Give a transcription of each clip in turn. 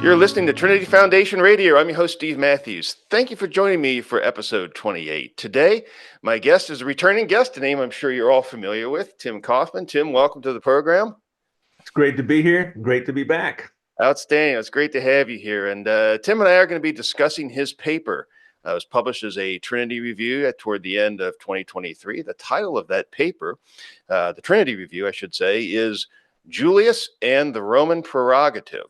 You're listening to Trinity Foundation Radio. I'm your host, Steve Matthews. Thank you for joining me for episode 28. Today, my guest is a returning guest, a name I'm sure you're all familiar with, Tim Kauffman. Tim, welcome to the program. It's great to be here. Great to be back. Outstanding. It's great to have you here. And Tim and I are going to be discussing his paper. It was published as a Trinity review toward the end of 2023. The title of that paper, the Trinity review, I should say, is Julius and the Roman Prerogative.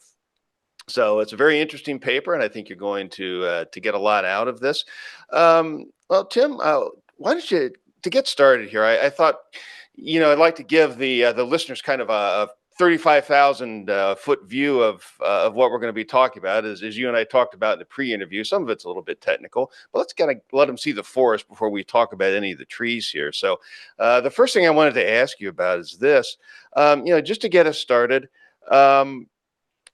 So it's a very interesting paper, and I think you're going to get a lot out of this. Well, Tim, why don't you, to get started here, I thought, I'd like to give the listeners kind of a 35,000 foot view of what we're going to be talking about. As you and I talked about in the pre-interview, some of it's a little bit technical, but let's kind of let them see the forest before we talk about any of the trees here. So the first thing I wanted to ask you about is this, just to get us started.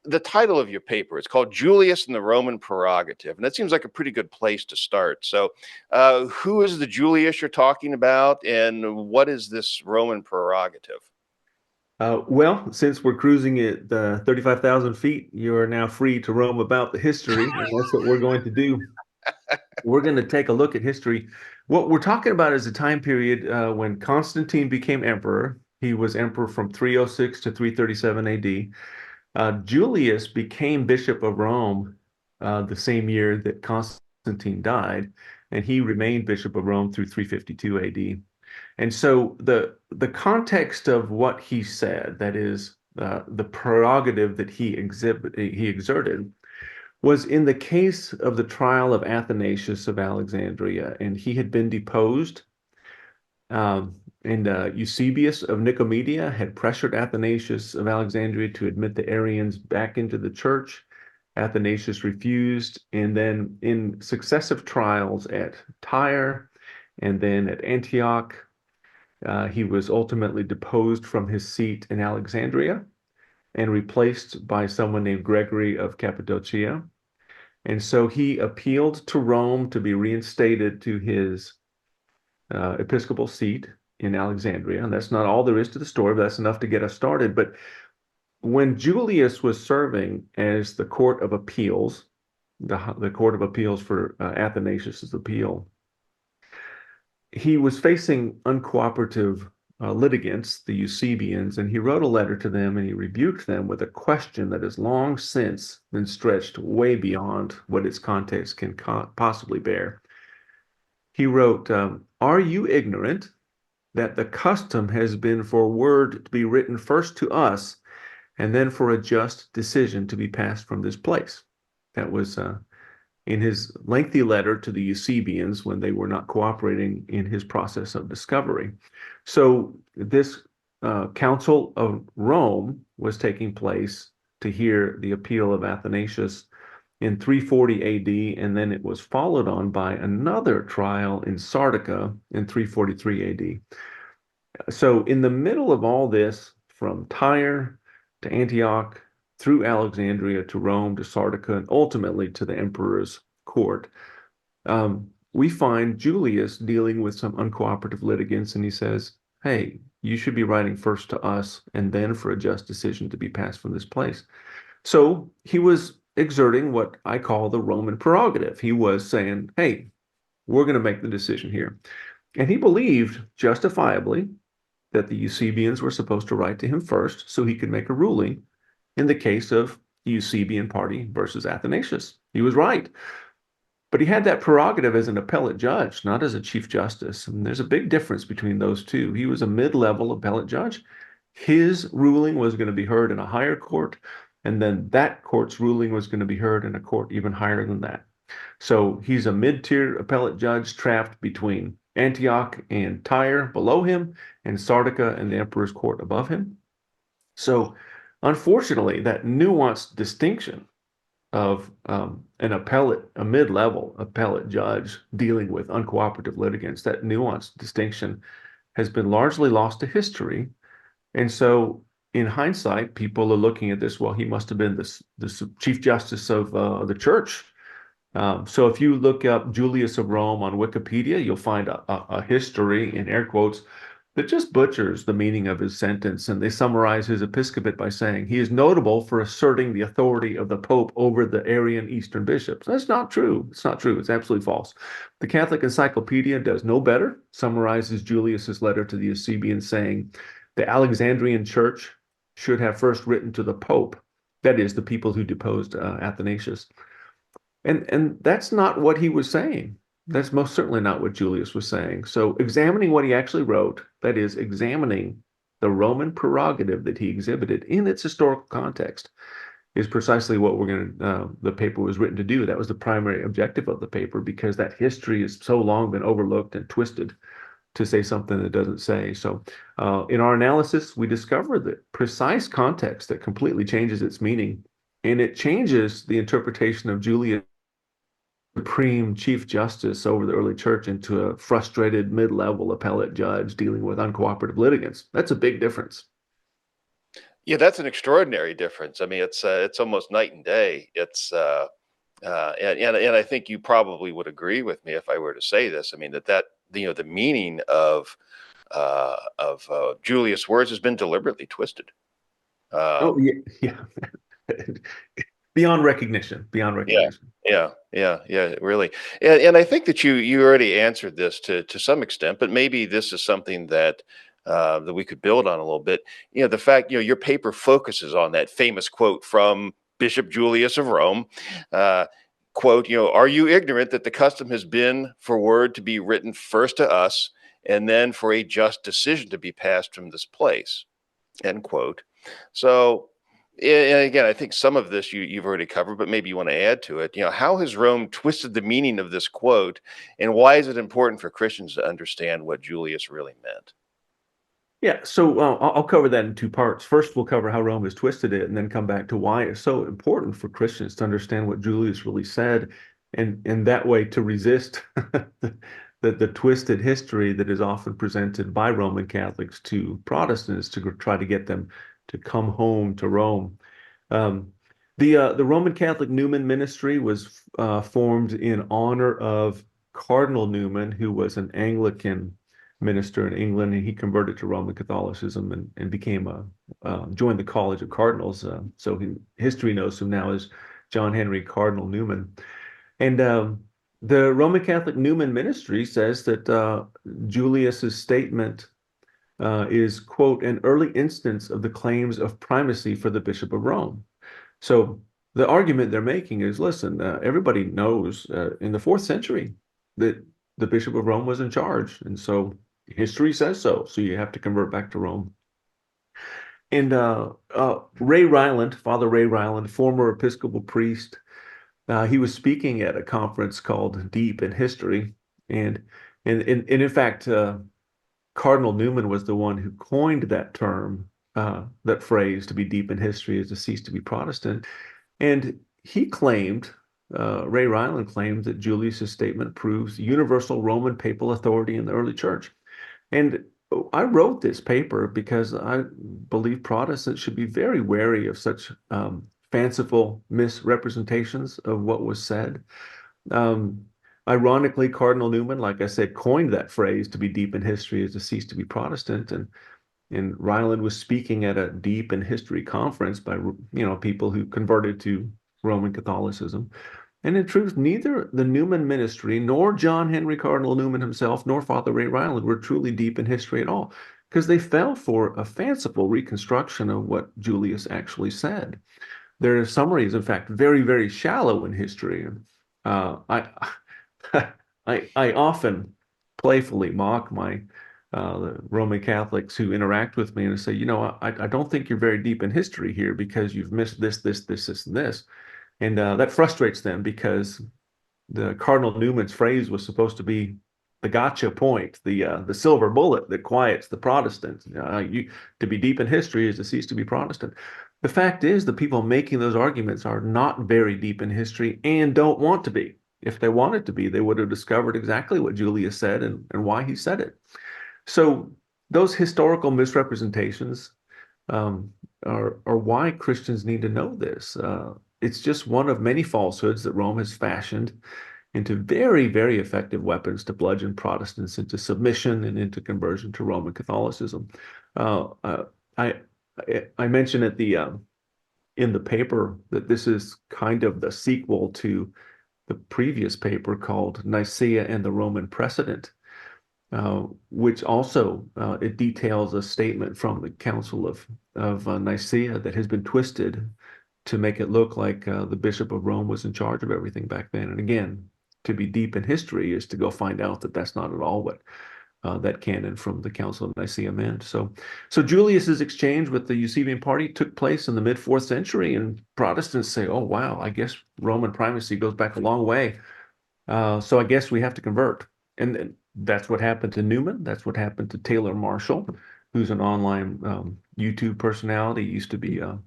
The title of your paper, it's called Julius and the Roman Prerogative, and that seems like a pretty good place to start. So who is the Julius you're talking about, and what is this Roman Prerogative? Well, since we're cruising at 35,000 feet, you are now free to roam about the history, and that's what we're going to do. We're going to take a look at history. What we're talking about is a time period when Constantine became emperor. He was emperor from 306 to 337 AD. Julius became Bishop of Rome the same year that Constantine died, and he remained Bishop of Rome through 352 AD. And so the context of what he said, that is, the prerogative that he exerted, was in the case of the trial of Athanasius of Alexandria, and he had been deposed. And Eusebius of Nicomedia had pressured Athanasius of Alexandria to admit the Arians back into the church. Athanasius refused, and then in successive trials at Tyre and then at Antioch, he was ultimately deposed from his seat in Alexandria and replaced by someone named Gregory of Cappadocia. And so he appealed to Rome to be reinstated to his episcopal seat in Alexandria. And that's not all there is to the story, but that's enough to get us started. But when Julius was serving as the court of appeals, the court of appeals for Athanasius's appeal, he was facing uncooperative litigants, the Eusebians, and he wrote a letter to them and he rebuked them with a question that has long since been stretched way beyond what its context can possibly bear. He wrote, "Are you ignorant that the custom has been for word to be written first to us, and then for a just decision to be passed from this place?" That was in his lengthy letter to the Eusebians when they were not cooperating in his process of discovery. So this Council of Rome was taking place to hear the appeal of Athanasius in 340 AD, and then it was followed on by another trial in Sardica in 343 AD. So in the middle of all this, from Tyre to Antioch, through Alexandria to Rome to Sardica, and ultimately to the emperor's court, we find Julius dealing with some uncooperative litigants, and he says, hey, you should be writing first to us and then for a just decision to be passed from this place. So he was exerting what I call the Roman prerogative. He was saying, hey, we're going to make the decision here. And he believed justifiably that the Eusebians were supposed to write to him first so he could make a ruling in the case of the Eusebian party versus Athanasius. He was right. But he had that prerogative as an appellate judge, not as a chief justice. And there's a big difference between those two. He was a mid-level appellate judge. His ruling was going to be heard in a higher court, and then that court's ruling was going to be heard in a court even higher than that. So he's a mid-tier appellate judge trapped between Antioch and Tyre below him, and Sardica and the emperor's court above him. So unfortunately, that nuanced distinction of a mid-level appellate judge dealing with uncooperative litigants, that nuanced distinction has been largely lost to history. And so in hindsight, people are looking at this, well, he must have been the Chief Justice of the church. So if you look up Julius of Rome on Wikipedia, you'll find a history, in air quotes, that just butchers the meaning of his sentence, and they summarize his episcopate by saying he is notable for asserting the authority of the Pope over the Arian Eastern bishops. That's not true. It's not true. It's absolutely false. The Catholic Encyclopedia does no better, summarizes Julius's letter to the Eusebians saying the Alexandrian Church should have first written to the Pope, that is, the people who deposed Athanasius. And that's not what he was saying. That's most certainly not what Julius was saying. So examining what he actually wrote, that is, examining the Roman prerogative that he exhibited in its historical context, is precisely what the paper was written to do. That was the primary objective of the paper, because that history has so long been overlooked and twisted to say something that doesn't say. So in our analysis, we discover the precise context that completely changes its meaning, and it changes the interpretation of Julius Supreme Chief Justice over the early church into a frustrated mid-level appellate judge dealing with uncooperative litigants. That's a big difference. Yeah, that's an extraordinary difference. I mean, it's almost night and day. And I think you probably would agree with me if I were to say this. I mean that the meaning of Julius' words has been deliberately twisted. Oh, yeah, yeah. Beyond recognition, beyond Yeah, recognition. yeah, really. And I think that you already answered this to some extent, but maybe this is something that we could build on a little bit. The fact your paper focuses on that famous quote from Bishop Julius of Rome. Uh, Quote, are you ignorant that the custom has been for word to be written first to us and then for a just decision to be passed from this place? End quote. So, and again, I think some of this you've already covered, but maybe you want to add to it. How has Rome twisted the meaning of this quote, and why is it important for Christians to understand what Julius really meant? Yeah, so I'll cover that in two parts. First, we'll cover how Rome has twisted it, and then come back to why it's so important for Christians to understand what Julius really said, and that way to resist the twisted history that is often presented by Roman Catholics to Protestants to try to get them to come home to Rome. Um, the Roman Catholic Newman Ministry was formed in honor of Cardinal Newman, who was an Anglican minister in England, and he converted to Roman Catholicism and became joined the College of Cardinals. So history knows him now as John Henry Cardinal Newman. And the Roman Catholic Newman Ministry says that Julius's statement is, quote, an early instance of the claims of primacy for the Bishop of Rome. So the argument they're making is, listen, everybody knows in the fourth century that the Bishop of Rome was in charge. And so history says so. So you have to convert back to Rome. And Ray Ryland, Father Ray Ryland, former Episcopal priest, he was speaking at a conference called Deep in History. And in fact, Cardinal Newman was the one who coined that term, that phrase, to be deep in history is to cease to be Protestant. And he claimed, Ray Ryland claimed, that Julius's statement proves universal Roman papal authority in the early church. And I wrote this paper because I believe Protestants should be very wary of such fanciful misrepresentations of what was said. Um, Ironically, Cardinal Newman, like I said, coined that phrase to be deep in history is to cease to be Protestant. And Ryland was speaking at a deep in history conference by people who converted to Roman Catholicism. And in truth, neither the Newman ministry nor John Henry Cardinal Newman himself nor Father Ray Ryland were truly deep in history at all, because they fell for a fanciful reconstruction of what Julius actually said. Their summary is, in fact, very, very shallow in history. I I often playfully mock the Roman Catholics who interact with me and say, I don't think you're very deep in history here because you've missed this, and this. And that frustrates them because the Cardinal Newman's phrase was supposed to be the gotcha point, the silver bullet that quiets the Protestant. To be deep in history is to cease to be Protestant. The fact is, the people making those arguments are not very deep in history and don't want to be. If they wanted to be, they would have discovered exactly what Julius said and why he said it. So those historical misrepresentations are why Christians need to know this. It's just one of many falsehoods that Rome has fashioned into very, very effective weapons to bludgeon Protestants into submission and into conversion to Roman Catholicism. Uh, uh, I I mentioned at the in the paper that this is kind of the sequel to the previous paper called Nicaea and the Roman Precedent, which also it details a statement from the Council of Nicaea that has been twisted to make it look like the Bishop of Rome was in charge of everything back then. And again, to be deep in history is to go find out that that's not at all what that canon from the Council of Nicaea meant. So Julius's exchange with the Eusebian party took place in the mid fourth century, and Protestants say, "Oh wow, I guess Roman primacy goes back a long way. So I guess we have to convert." And that's what happened to Newman. That's what happened to Taylor Marshall, who's an online YouTube personality. He used to be an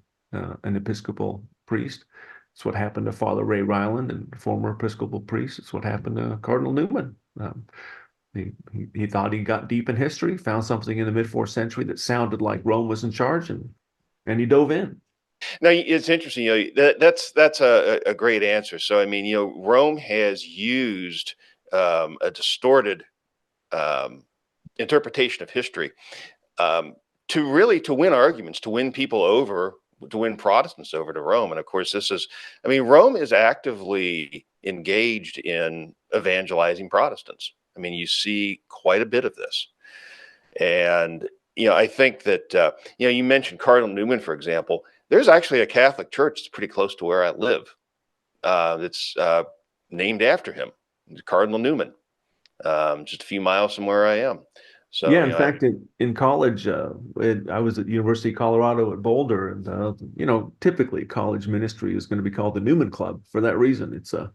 Episcopal priest. It's what happened to Father Ray Ryland, and former Episcopal priest. It's what happened to Cardinal Newman. He thought he got deep in history, found something in the mid fourth century that sounded like Rome was in charge, and he dove in. Now it's interesting. That's a great answer. So I mean, Rome has used a distorted um, interpretation of history to win arguments, to win people over, to win Protestants over to Rome. And of course, I mean, Rome is actively engaged in evangelizing Protestants. I mean, you see quite a bit of this. And, I think that, you mentioned Cardinal Newman, for example. There's actually a Catholic church that's pretty close to where I live. That's named after him, Cardinal Newman, just a few miles from where I am. So, Yeah, in fact, in college, I was at University of Colorado at Boulder, and typically college ministry is going to be called the Newman Club for that reason. It's a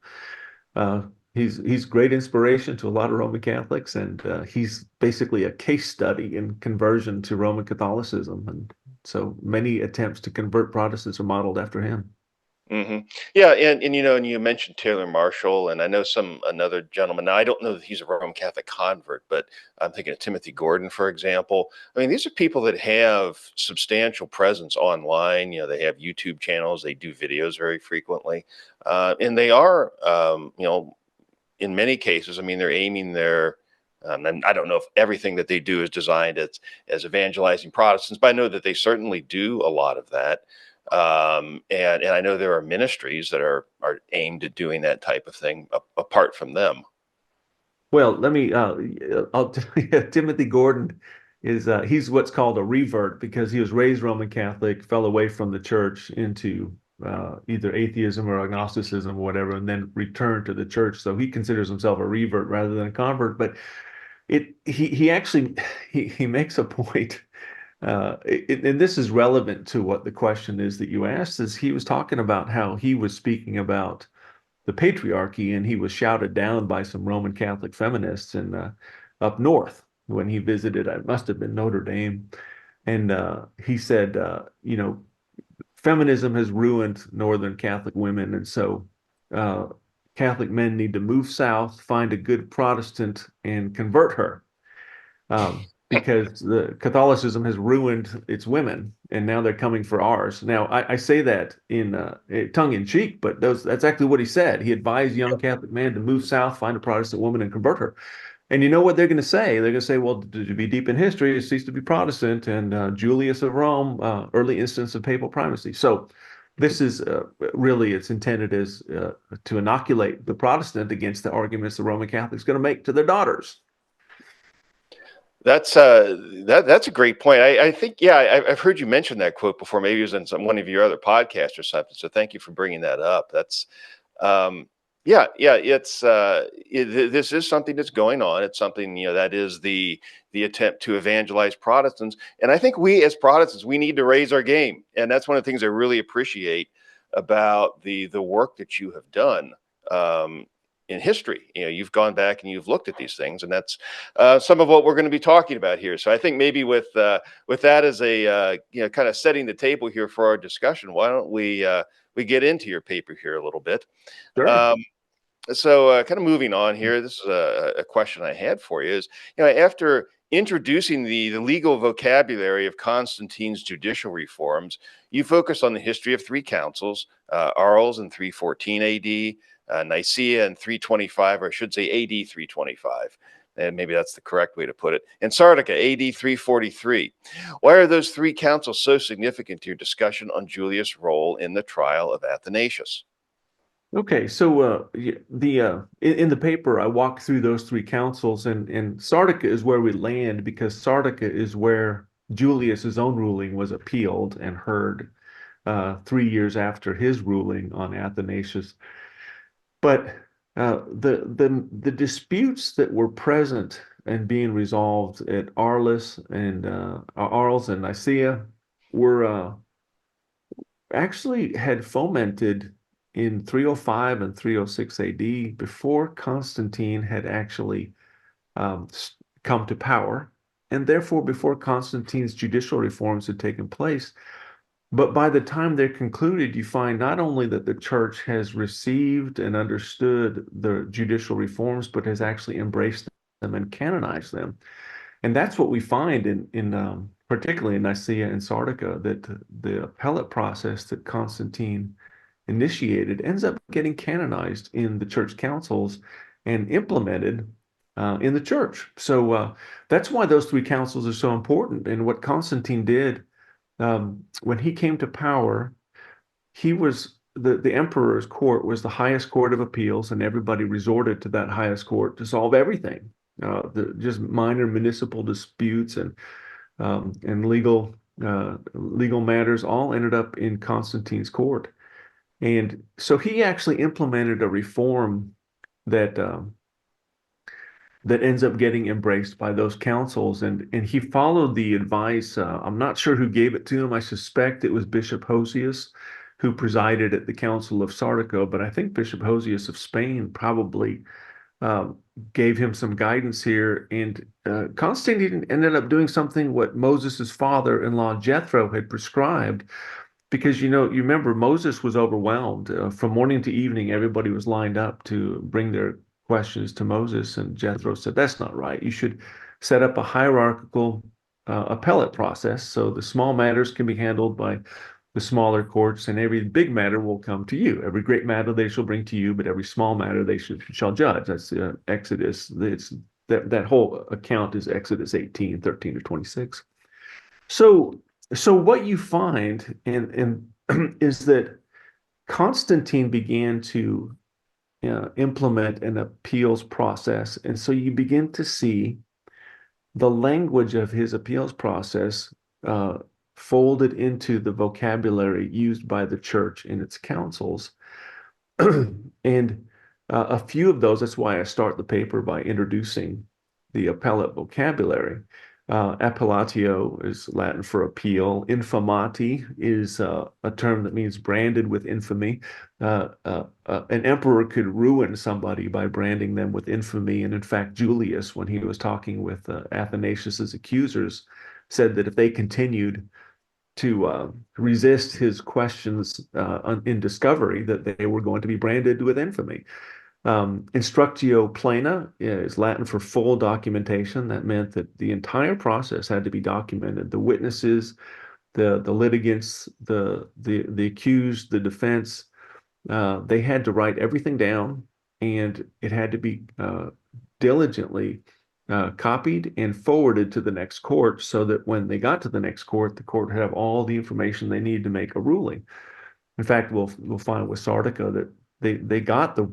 uh, he's great inspiration to a lot of Roman Catholics, and he's basically a case study in conversion to Roman Catholicism, and so many attempts to convert Protestants are modeled after him. hmm Yeah, and you mentioned Taylor Marshall, and I know another gentleman. Now, I don't know that he's a Roman Catholic convert, but I'm thinking of Timothy Gordon, for example. I mean, these are people that have substantial presence online. They have YouTube channels, they do videos very frequently, and they are, in many cases. I mean, they're aiming their and I don't know if everything that they do is designed as evangelizing Protestants, but I know that they certainly do a lot of that. And I know there are ministries that are aimed at doing that type of thing apart from them. Well, let me, I'll tell you, Timothy Gordon is, he's what's called a revert because he was raised Roman Catholic, fell away from the church into either atheism or agnosticism or whatever, and then returned to the church. So he considers himself a revert rather than a convert. But he actually, he makes a point. And this is relevant to what the question is that you asked, is he was talking about how he was speaking about the patriarchy, and he was shouted down by some Roman Catholic feminists in up north when he visited. It must have been Notre Dame, and he said, feminism has ruined Northern Catholic women, and so uh, Catholic men need to move south, find a good Protestant, and convert her because the Catholicism has ruined its women, and now they're coming for ours. Now, I say that in tongue in cheek, but that's actually what he said. He advised young Catholic men to move south, find a Protestant woman, and convert her. And you know what they're going to say? They're going to say, well, to be deep in history, it ceased to be Protestant, and Julius of Rome, early instance of papal primacy. So this is really, it's intended as to inoculate the Protestant against the arguments the Roman Catholics going to make to their daughters. That's a great point. I think, yeah, I've heard you mention that quote before. Maybe it was in one of your other podcasts or something. So thank you for bringing that up. That's yeah. This is something that's going on. It's something, that is the attempt to evangelize Protestants. And I think we as Protestants, we need to raise our game. And that's one of the things I really appreciate about the work that you have done. In history, you've gone back and you've looked at these things, and that's some of what we're going to be talking about here. So I think maybe with that as a kind of setting the table here for our discussion, why don't we get into your paper here a little bit? Sure. Um, so kind of moving on here, this is a question I had for you is, after introducing the legal vocabulary of Constantine's judicial reforms, you focus on the history of three councils, Arles in 314 AD, Nicaea in 325, or I should say AD 325. And maybe that's the correct way to put it. And Sardica, AD 343. Why are those three councils so significant to your discussion on Julius' role in the trial of Athanasius? Okay, so in the paper, I walk through those three councils, and Sardica is where we land because Sardica is where Julius's own ruling was appealed and heard 3 years after his ruling on Athanasius. But the disputes that were present and being resolved at Arles and Nicaea were actually had fomented in 305 and 306 AD before Constantine had actually um, come to power, and therefore before Constantine's judicial reforms had taken place. But by the time they're concluded, you find not only that the church has received and understood the judicial reforms, but has actually embraced them and canonized them. And that's what we find in particularly in Nicaea and Sardica, that the appellate process that Constantine initiated ends up getting canonized in the church councils and implemented in the church. So that's why those three councils are so important. And what Constantine did when he came to power, he was the emperor's court was the highest court of appeals, and everybody resorted to that highest court to solve everything, just minor municipal disputes and legal matters all ended up in Constantine's court. And so he actually implemented a reform that that ends up getting embraced by those councils, and he followed the advice. I'm not sure who gave it to him. I suspect it was Bishop Hosius, who presided at the Council of Sardica, but I think Bishop Hosius of Spain probably uh, gave him some guidance here. And Constantine ended up doing something what Moses's father-in-law Jethro had prescribed, because you remember Moses was overwhelmed. From morning to evening, everybody was lined up to bring their questions to Moses, and Jethro said, "That's not right. You should set up a hierarchical appellate process so the small matters can be handled by the smaller courts, and every big matter will come to you. Every great matter they shall bring to you, but every small matter they shall judge." That's Exodus. It's that whole account is Exodus 18:13 to 26. So so what you find and is that Constantine began to implement an appeals process, and so you begin to see the language of his appeals process uh, folded into the vocabulary used by the church in its councils. And a few of those, that's why I start the paper by introducing the appellate vocabulary. Appellatio is Latin for appeal. Infamati is a term that means branded with infamy. An emperor could ruin somebody by branding them with infamy. And in fact, Julius, when he was talking with Athanasius's accusers, said that if they continued to resist his questions in discovery, that they were going to be branded with infamy. Instructio plena is Latin for full documentation. That meant that the entire process had to be documented. The witnesses, the litigants, the accused, the defense, they had to write everything down, and it had to be diligently copied and forwarded to the next court, so that when they got to the next court, the court would have all the information they need to make a ruling. In fact, we'll find with Sardica that they got the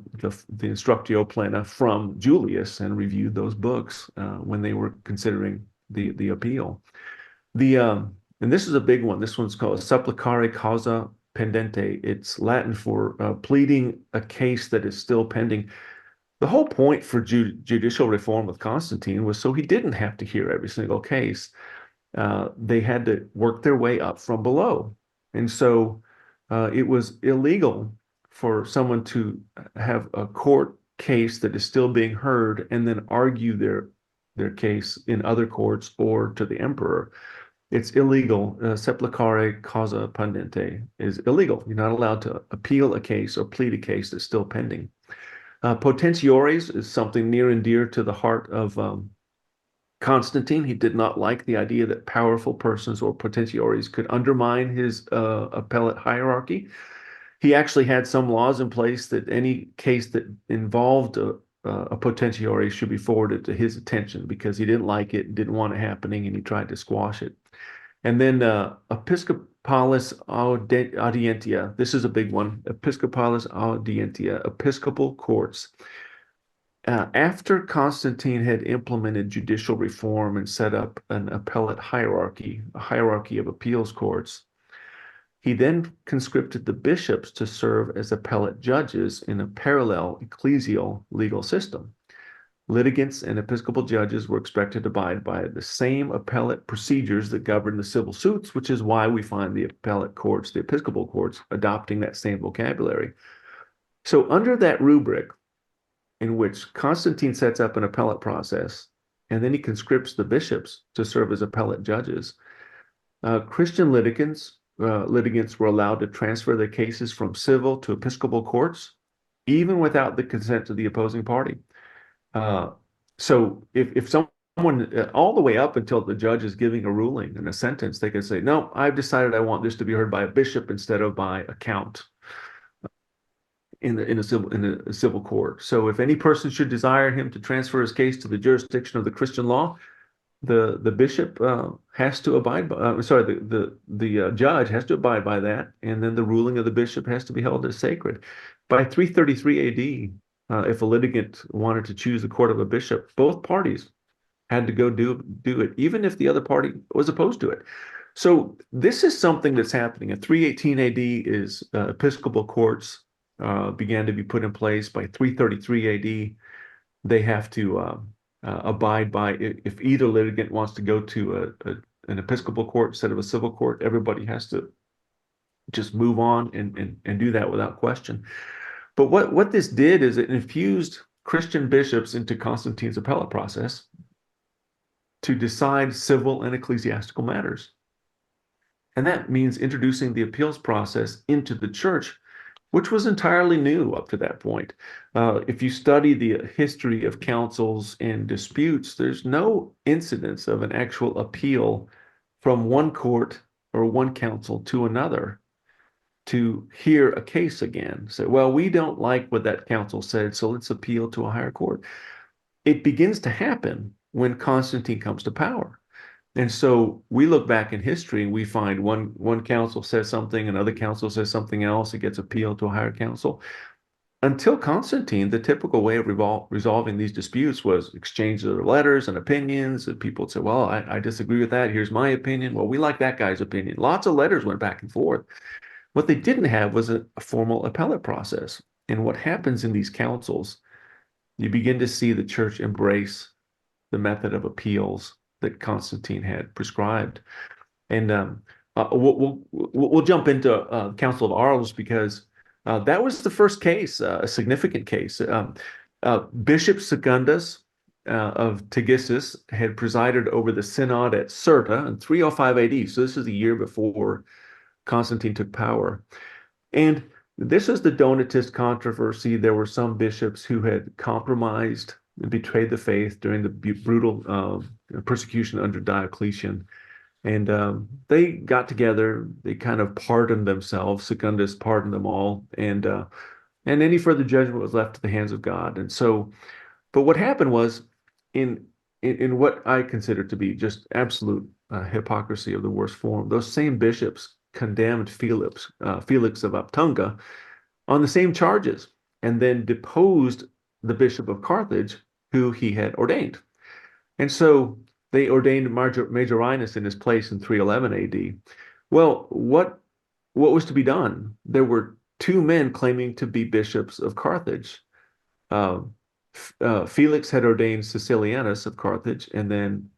Instructio Plena from Julius and reviewed those books when they were considering the appeal. And this is a big one. This one's called Supplicare Causa Pendente. It's Latin for pleading a case that is still pending. The whole point for judicial reform with Constantine was so he didn't have to hear every single case. They had to work their way up from below. And so it was illegal for someone to have a court case that is still being heard and then argue their case in other courts or to the emperor. It's illegal. Supplicare causa pendente is illegal. You're not allowed to appeal a case or plead a case that's still pending. Potentiores is something near and dear to the heart of Constantine. He did not like the idea that powerful persons or potentiores could undermine his appellate hierarchy. He actually had some laws in place that any case that involved a potentiary should be forwarded to his attention because he didn't like it, didn't want it happening, and he tried to squash it. And then Episcopalis Audientia. This is a big one. Episcopalis Audientia, Episcopal courts. After Constantine had implemented judicial reform and set up an appellate hierarchy, a hierarchy of appeals courts, he then conscripted the bishops to serve as appellate judges in a parallel ecclesial legal system. Litigants and episcopal judges were expected to abide by the same appellate procedures that govern the civil suits, which is why we find the appellate courts, the episcopal courts, adopting that same vocabulary. So under that rubric, in which Constantine sets up an appellate process, and then he conscripts the bishops to serve as appellate judges, Christian litigants were allowed to transfer their cases from civil to episcopal courts, even without the consent of the opposing party. So if someone, all the way up until the judge is giving a ruling and a sentence, they can say, no, I've decided I want this to be heard by a bishop instead of by a count in a civil court. So if any person should desire him to transfer his case to the jurisdiction of the Christian law, the bishop has to abide by, the judge has to abide by that, and then the ruling of the bishop has to be held as sacred. By 333 AD, if a litigant wanted to choose the court of a bishop, both parties had to go do it, even if the other party was opposed to it. So this is something that's happening. At 318 AD is episcopal courts began to be put in place. By 333 AD, they have to abide by, if either litigant wants to go to an episcopal court instead of a civil court, everybody has to just move on and do that without question. But what this did is it infused Christian bishops into Constantine's appellate process to decide civil and ecclesiastical matters. And that means introducing the appeals process into the church, which was entirely new up to that point. If you study the history of councils and disputes, there's no incidence of an actual appeal from one court or one council to another to hear a case again. Say, well, we don't like what that council said, so let's appeal to a higher court. It begins to happen when Constantine comes to power. And so we look back in history and we find one council says something, another council says something else, it gets appealed to a higher council. Until Constantine, the typical way of resolving these disputes was exchange of letters and opinions. And people would say, well, I disagree with that. Here's my opinion. Well, we like that guy's opinion. Lots of letters went back and forth. What they didn't have was a formal appellate process. And what happens in these councils, you begin to see the church embrace the method of appeals that Constantine had prescribed. And we'll jump into Council of Arles because that was the first case, a significant case. Bishop Secundus of Tagissus had presided over the synod at Cirta in 305 AD. So this is a year before Constantine took power. And this is the Donatist controversy. There were some bishops who had compromised and betrayed the faith during the brutal persecution under Diocletian. And they got together, they kind of pardoned themselves. Secundus pardoned them all. And any further judgment was left to the hands of God. And so, but what happened was in what I consider to be just absolute hypocrisy of the worst form, those same bishops condemned Felix of Aptunga on the same charges and then deposed the bishop of Carthage, who he had ordained. And so they ordained Majorinus in his place in 311 AD. Well, what was to be done? There were two men claiming to be bishops of Carthage. Felix had ordained Caecilianus of Carthage, and then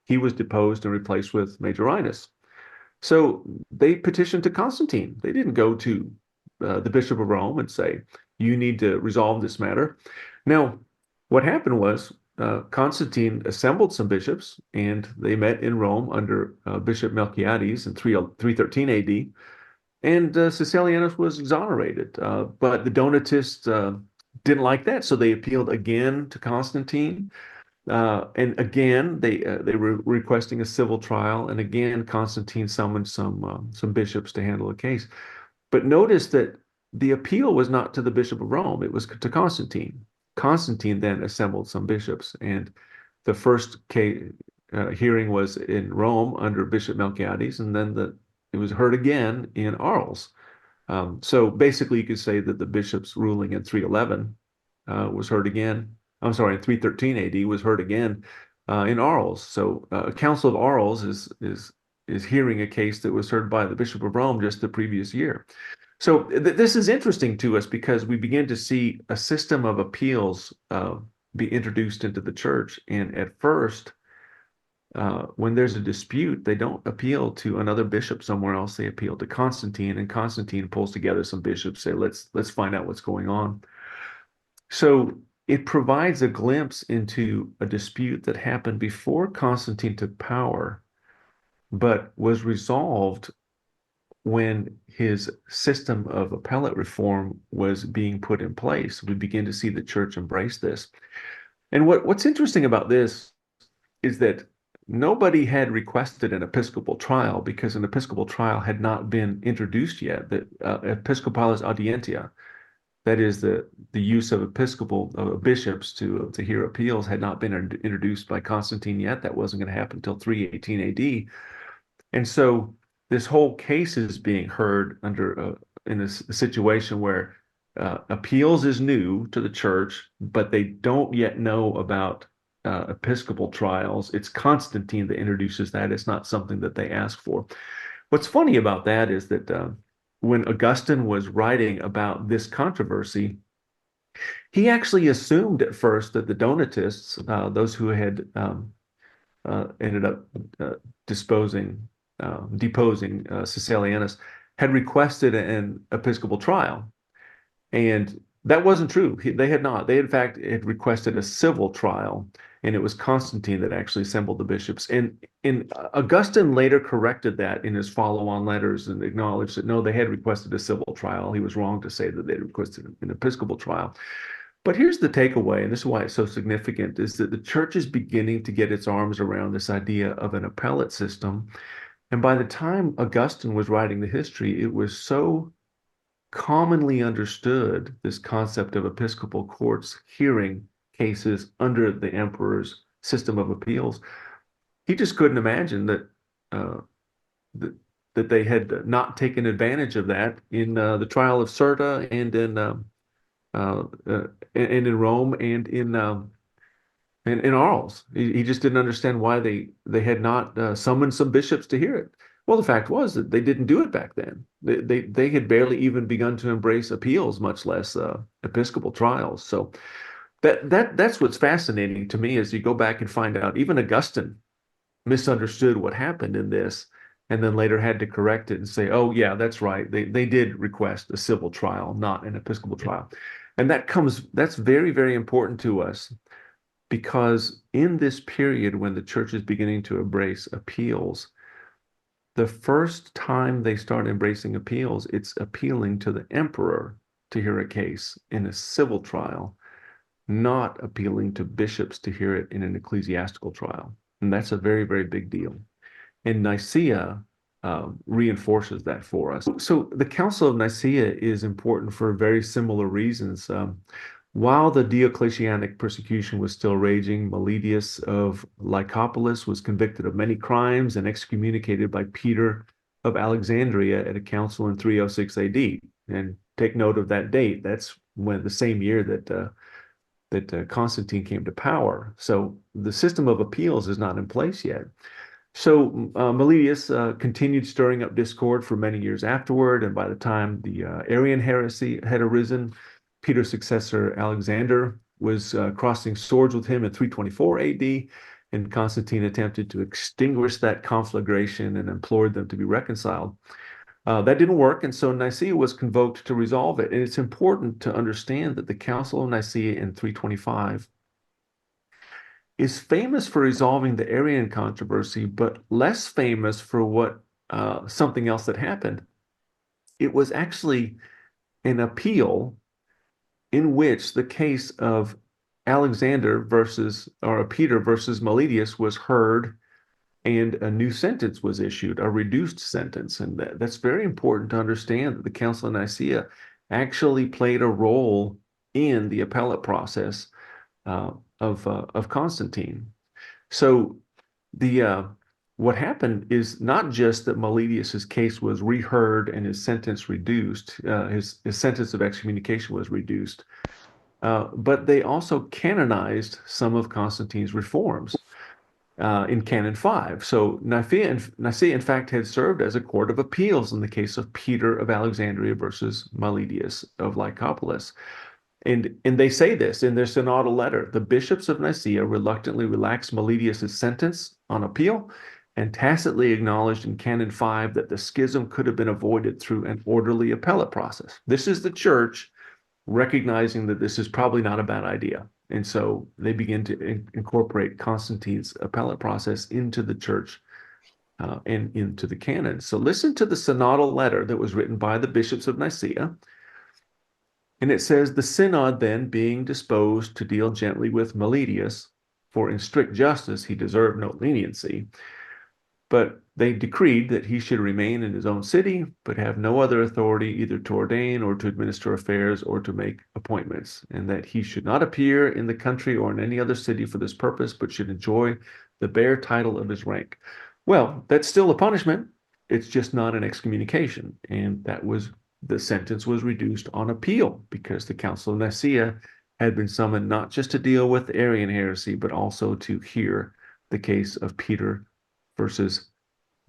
he was deposed and replaced with Majorinus. So they petitioned to Constantine. They didn't go to the Bishop of Rome and say, you need to resolve this matter. Now, what happened was Constantine assembled some bishops, and they met in Rome under Bishop Melchiades in 313 AD, and Caecilianus was exonerated. But the Donatists didn't like that, so they appealed again to Constantine. And again, they were requesting a civil trial, and again, Constantine summoned some bishops to handle the case. But notice that the appeal was not to the Bishop of Rome, it was to Constantine. Constantine then assembled some bishops, and the first hearing was in Rome under Bishop Melchiades, and then it was heard again in Arles. So basically, you could say that the bishop's ruling in 311 was heard again. I'm sorry, in 313 AD was heard again in Arles. So Council of Arles is hearing a case that was heard by the Bishop of Rome just the previous year. So this is interesting to us because we begin to see a system of appeals be introduced into the church. And at first, when there's a dispute, they don't appeal to another bishop somewhere else. They appeal to Constantine, and Constantine pulls together some bishops, say, let's find out what's going on. So it provides a glimpse into a dispute that happened before Constantine took power, but was resolved when his system of appellate reform was being put in place. We begin to see the church embrace this. And what's interesting about this is that nobody had requested an episcopal trial because an episcopal trial had not been introduced yet. The episcopalis audientia, that is the use of bishops to hear appeals, had not been introduced by Constantine yet. That wasn't going to happen until 318 AD. And so this whole case is being heard in a situation where appeals is new to the church, but they don't yet know about episcopal trials. It's Constantine that introduces that. It's not something that they ask for. What's funny about that is that when Augustine was writing about this controversy, he actually assumed at first that the Donatists, those who had ended up deposing Caecilianus, had requested an episcopal trial. And that wasn't true. They had not. They, in fact, had requested a civil trial, and it was Constantine that actually assembled the bishops. And Augustine later corrected that in his follow-on letters and acknowledged that, no, they had requested a civil trial. He was wrong to say that they requested an episcopal trial. But here's the takeaway, and this is why it's so significant, is that the church is beginning to get its arms around this idea of an appellate system. And by the time Augustine was writing the history, it was so commonly understood, this concept of episcopal courts hearing cases under the emperor's system of appeals. He just couldn't imagine that they had not taken advantage of that in the trial of Cirta and in Rome and in Arles. He just didn't understand why they had not summoned some bishops to hear it. Well, the fact was that they didn't do it back then. They had barely even begun to embrace appeals, much less episcopal trials. So that's what's fascinating to me as you go back and find out even Augustine misunderstood what happened in this, and then later had to correct it and say, oh yeah, that's right. They did request a civil trial, not an episcopal trial. And that's very, very important to us, because in this period when the church is beginning to embrace appeals, the first time they start embracing appeals, it's appealing to the emperor to hear a case in a civil trial, not appealing to bishops to hear it in an ecclesiastical trial. And that's a very, very big deal. And Nicaea reinforces that for us. So the Council of Nicaea is important for very similar reasons. While the Diocletianic persecution was still raging, Meletius of Lycopolis was convicted of many crimes and excommunicated by Peter of Alexandria at a council in 306 AD. And take note of that date. That's when the same year that Constantine came to power. So the system of appeals is not in place yet. So Meletius continued stirring up discord for many years afterward, and by the time the Arian heresy had arisen, Peter's successor Alexander was crossing swords with him in 324 AD, and Constantine attempted to extinguish that conflagration and implored them to be reconciled. That didn't work, and so Nicaea was convoked to resolve it. And it's important to understand that the Council of Nicaea in 325 is famous for resolving the Arian controversy, but less famous for something else that happened. It was actually an appeal in which the case of Peter versus Meletius was heard, and a new sentence was issued, a reduced sentence. And that's very important to understand, that the Council of Nicaea actually played a role in the appellate process of Constantine. So the what happened is not just that Meletius's case was reheard and his sentence reduced, his sentence of excommunication was reduced, but they also canonized some of Constantine's reforms in Canon 5. So Nicaea, in fact, had served as a court of appeals in the case of Peter of Alexandria versus Meletius of Lycopolis. And they say this in their synodal letter. The bishops of Nicaea reluctantly relaxed Meletius's sentence on appeal and tacitly acknowledged in Canon 5 that the schism could have been avoided through an orderly appellate process. This is the church recognizing that this is probably not a bad idea. And so they begin to incorporate Constantine's appellate process into the church and into the canon. So listen to the synodal letter that was written by the bishops of Nicaea. And it says, the synod then being disposed to deal gently with Meletius, for in strict justice he deserved no leniency, but they decreed that he should remain in his own city, but have no other authority either to ordain or to administer affairs or to make appointments, and that he should not appear in the country or in any other city for this purpose, but should enjoy the bare title of his rank. Well, that's still a punishment. It's just not an excommunication. And that was the sentence was reduced on appeal because the Council of Nicaea had been summoned not just to deal with Arian heresy, but also to hear the case of Peter versus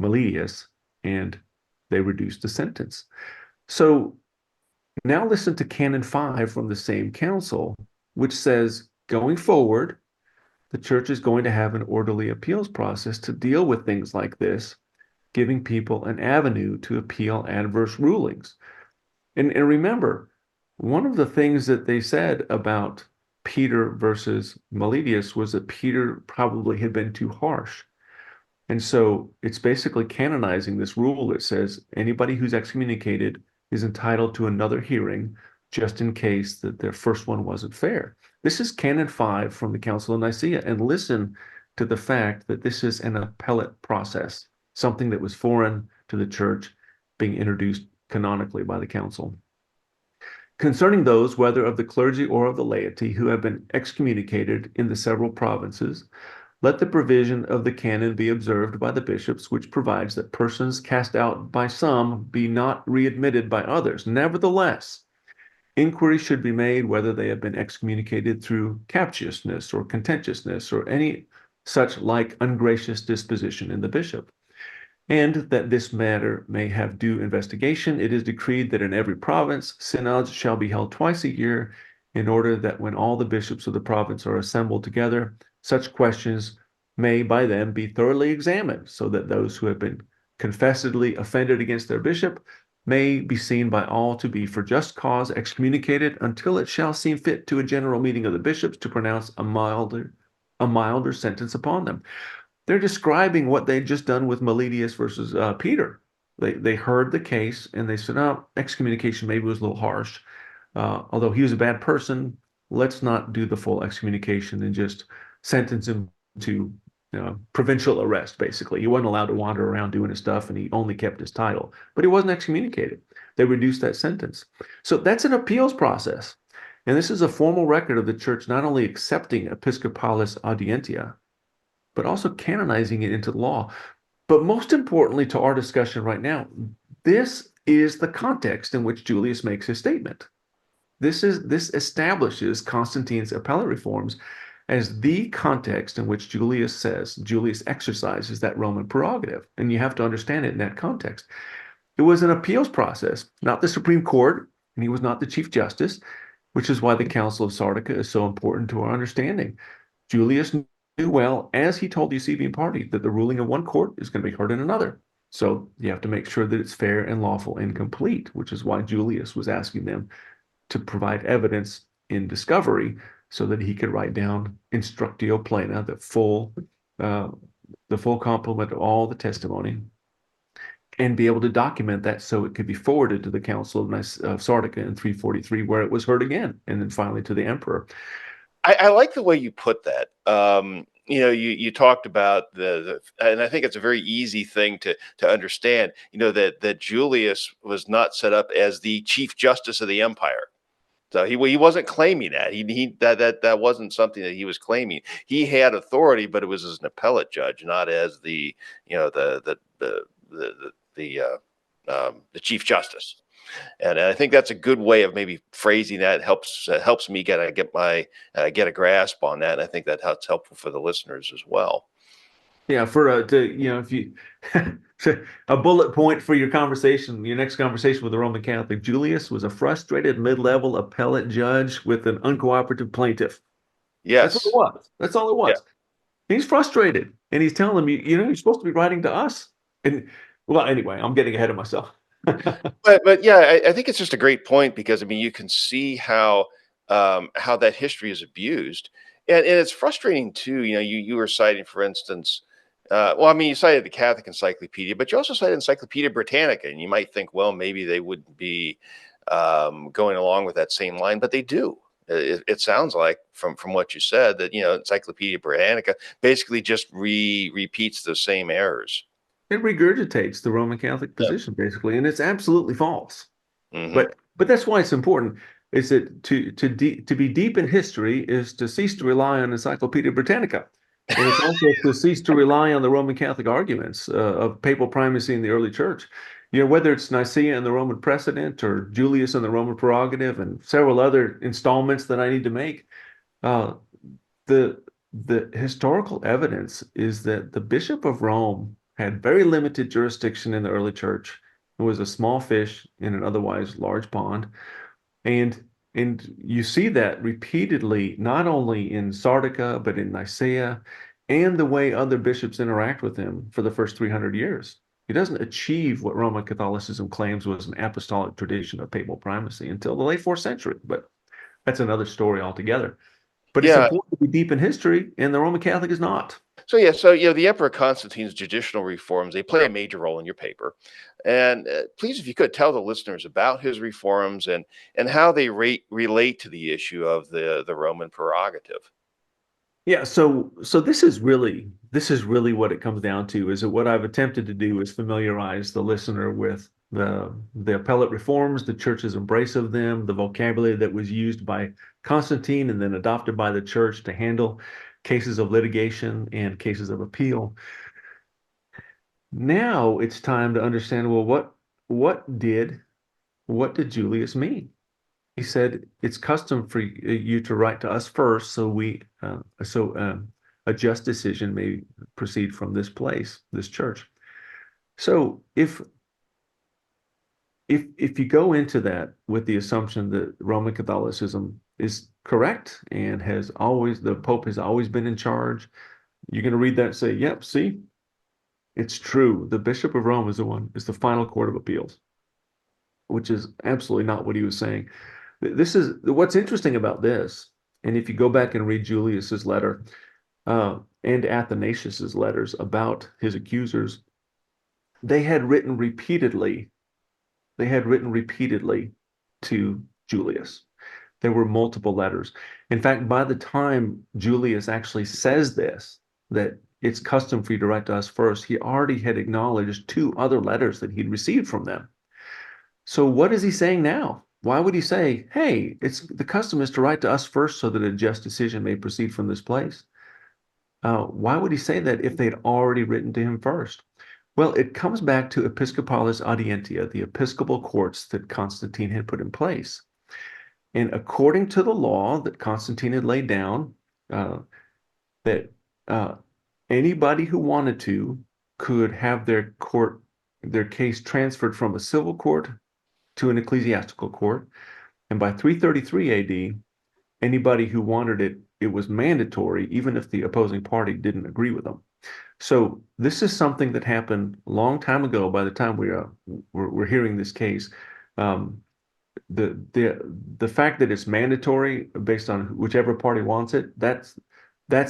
Meletius, and they reduced the sentence. So now listen to Canon 5 from the same council, which says, going forward, the church is going to have an orderly appeals process to deal with things like this, giving people an avenue to appeal adverse rulings. And remember, one of the things that they said about Peter versus Meletius was that Peter probably had been too harsh. And so it's basically canonizing this rule that says anybody who's excommunicated is entitled to another hearing just in case that their first one wasn't fair. This is Canon 5 from the Council of Nicaea, and listen to the fact that this is an appellate process, something that was foreign to the church being introduced canonically by the council. Concerning those, whether of the clergy or of the laity, who have been excommunicated in the several provinces, let the provision of the canon be observed by the bishops, which provides that persons cast out by some be not readmitted by others. Nevertheless, inquiry should be made whether they have been excommunicated through captiousness or contentiousness or any such like ungracious disposition in the bishop. And that this matter may have due investigation, it is decreed that in every province synods shall be held twice a year, in order that when all the bishops of the province are assembled together, such questions may by them be thoroughly examined, so that those who have been confessedly offended against their bishop may be seen by all to be for just cause excommunicated, until it shall seem fit to a general meeting of the bishops to pronounce a milder sentence upon them. They're describing what they'd just done with Meletius versus Peter. They heard the case and they said, oh, excommunication maybe was a little harsh. Although he was a bad person, let's not do the full excommunication and just sentence him to provincial arrest, basically. He wasn't allowed to wander around doing his stuff, and he only kept his title. But he wasn't excommunicated. They reduced that sentence. So that's an appeals process. And this is a formal record of the church not only accepting Episcopalis Audientia, but also canonizing it into law. But most importantly to our discussion right now, this is the context in which Julius makes his statement. This establishes Constantine's appellate reforms as the context in which Julius exercises that Roman prerogative. And you have to understand it in that context. It was an appeals process, not the Supreme Court, and he was not the Chief Justice, which is why the Council of Sardica is so important to our understanding. Julius knew well, as he told the Eusebian party, that the ruling of one court is going to be heard in another. So you have to make sure that it's fair and lawful and complete, which is why Julius was asking them to provide evidence in discovery so that he could write down instructio plena, the full complement of all the testimony, and be able to document that so it could be forwarded to the Council of Sardica in 343, where it was heard again, and then finally to the emperor. I like the way you put that. you talked about and I think it's a very easy thing to understand. That Julius was not set up as the chief justice of the empire. So he wasn't claiming that. That wasn't something that he was claiming. He had authority, but it was as an appellate judge, not as the you know the chief justice. And I think that's a good way of maybe phrasing that. Helps me get a grasp on that. And I think that's helpful for the listeners as well. Yeah, if you a bullet point for your conversation, your next conversation with the Roman Catholic, Julius was a frustrated mid-level appellate judge with an uncooperative plaintiff. That's what it Yes. was. That's all it Yeah. was. He's frustrated, and he's telling him, you're supposed to be writing to us. And well, anyway, I'm getting ahead of myself. But yeah, I think it's just a great point because I mean you can see how that history is abused, and it's frustrating too. You were citing, for instance, well, I mean, you cited the Catholic Encyclopedia, but you also cited Encyclopedia Britannica, and you might think, well, maybe they wouldn't be going along with that same line, but they do. It sounds like from what you said that Encyclopedia Britannica basically just repeats the same errors. It regurgitates the Roman Catholic Yeah. position, basically, and it's absolutely false. Hmm. But that's why it's important. Is that to be deep in history is to cease to rely on Encyclopedia Britannica, and it's also to cease to rely on the Roman Catholic arguments of papal primacy in the early church. Whether it's Nicaea and the Roman Precedent or Julius and the Roman Prerogative and several other installments that I need to make. Uh, the the historical evidence is that the Bishop of Rome had very limited jurisdiction in the early church. It was a small fish in an otherwise large pond. And and you see that repeatedly, not only in Sardica, but in Nicaea, and the way other bishops interact with him for the first 300 years. He doesn't achieve what Roman Catholicism claims was an apostolic tradition of papal primacy until the late fourth century. But that's another story altogether. But it's Yeah. important to be deep in history, and the Roman Catholic is not. So the Emperor Constantine's judicial reforms, they play a major role in your paper. And please, if you could tell the listeners about his reforms and how they relate to the issue of the Roman prerogative. Yeah, so this is really what it comes down to, is that what I've attempted to do is familiarize the listener with the appellate reforms, the church's embrace of them, the vocabulary that was used by Constantine and then adopted by the church to handle cases of litigation and cases of appeal. Now it's time to understand, well, what did Julius mean? He said it's custom for you to write to us first, so a just decision may proceed from this place, this church. So if you go into that with the assumption that Roman Catholicism is correct and the Pope has always been in charge, you're going to read that and say, "Yep, see, it's true. The Bishop of Rome is the final court of appeals," which is absolutely not what he was saying. This is what's interesting about this. And if you go back and read Julius's letter and Athanasius's letters about his accusers, they had written repeatedly. They had written repeatedly to Julius. There were multiple letters. In fact, by the time Julius actually says this, that it's custom for you to write to us first, he already had acknowledged two other letters that he'd received from them. So what is he saying now? Why would he say, "Hey, the custom is to write to us first so that a just decision may proceed from this place"? Why would he say that if they'd already written to him first? Well, it comes back to Episcopalis Audientia, the episcopal courts that Constantine had put in place. And according to the law that Constantine had laid down, that anybody who wanted to could have their case transferred from a civil court to an ecclesiastical court. And by 333 AD, anybody who wanted it, it was mandatory, even if the opposing party didn't agree with them. So this is something that happened a long time ago. By the time we're hearing this case, the fact that it's mandatory based on whichever party wants it, that's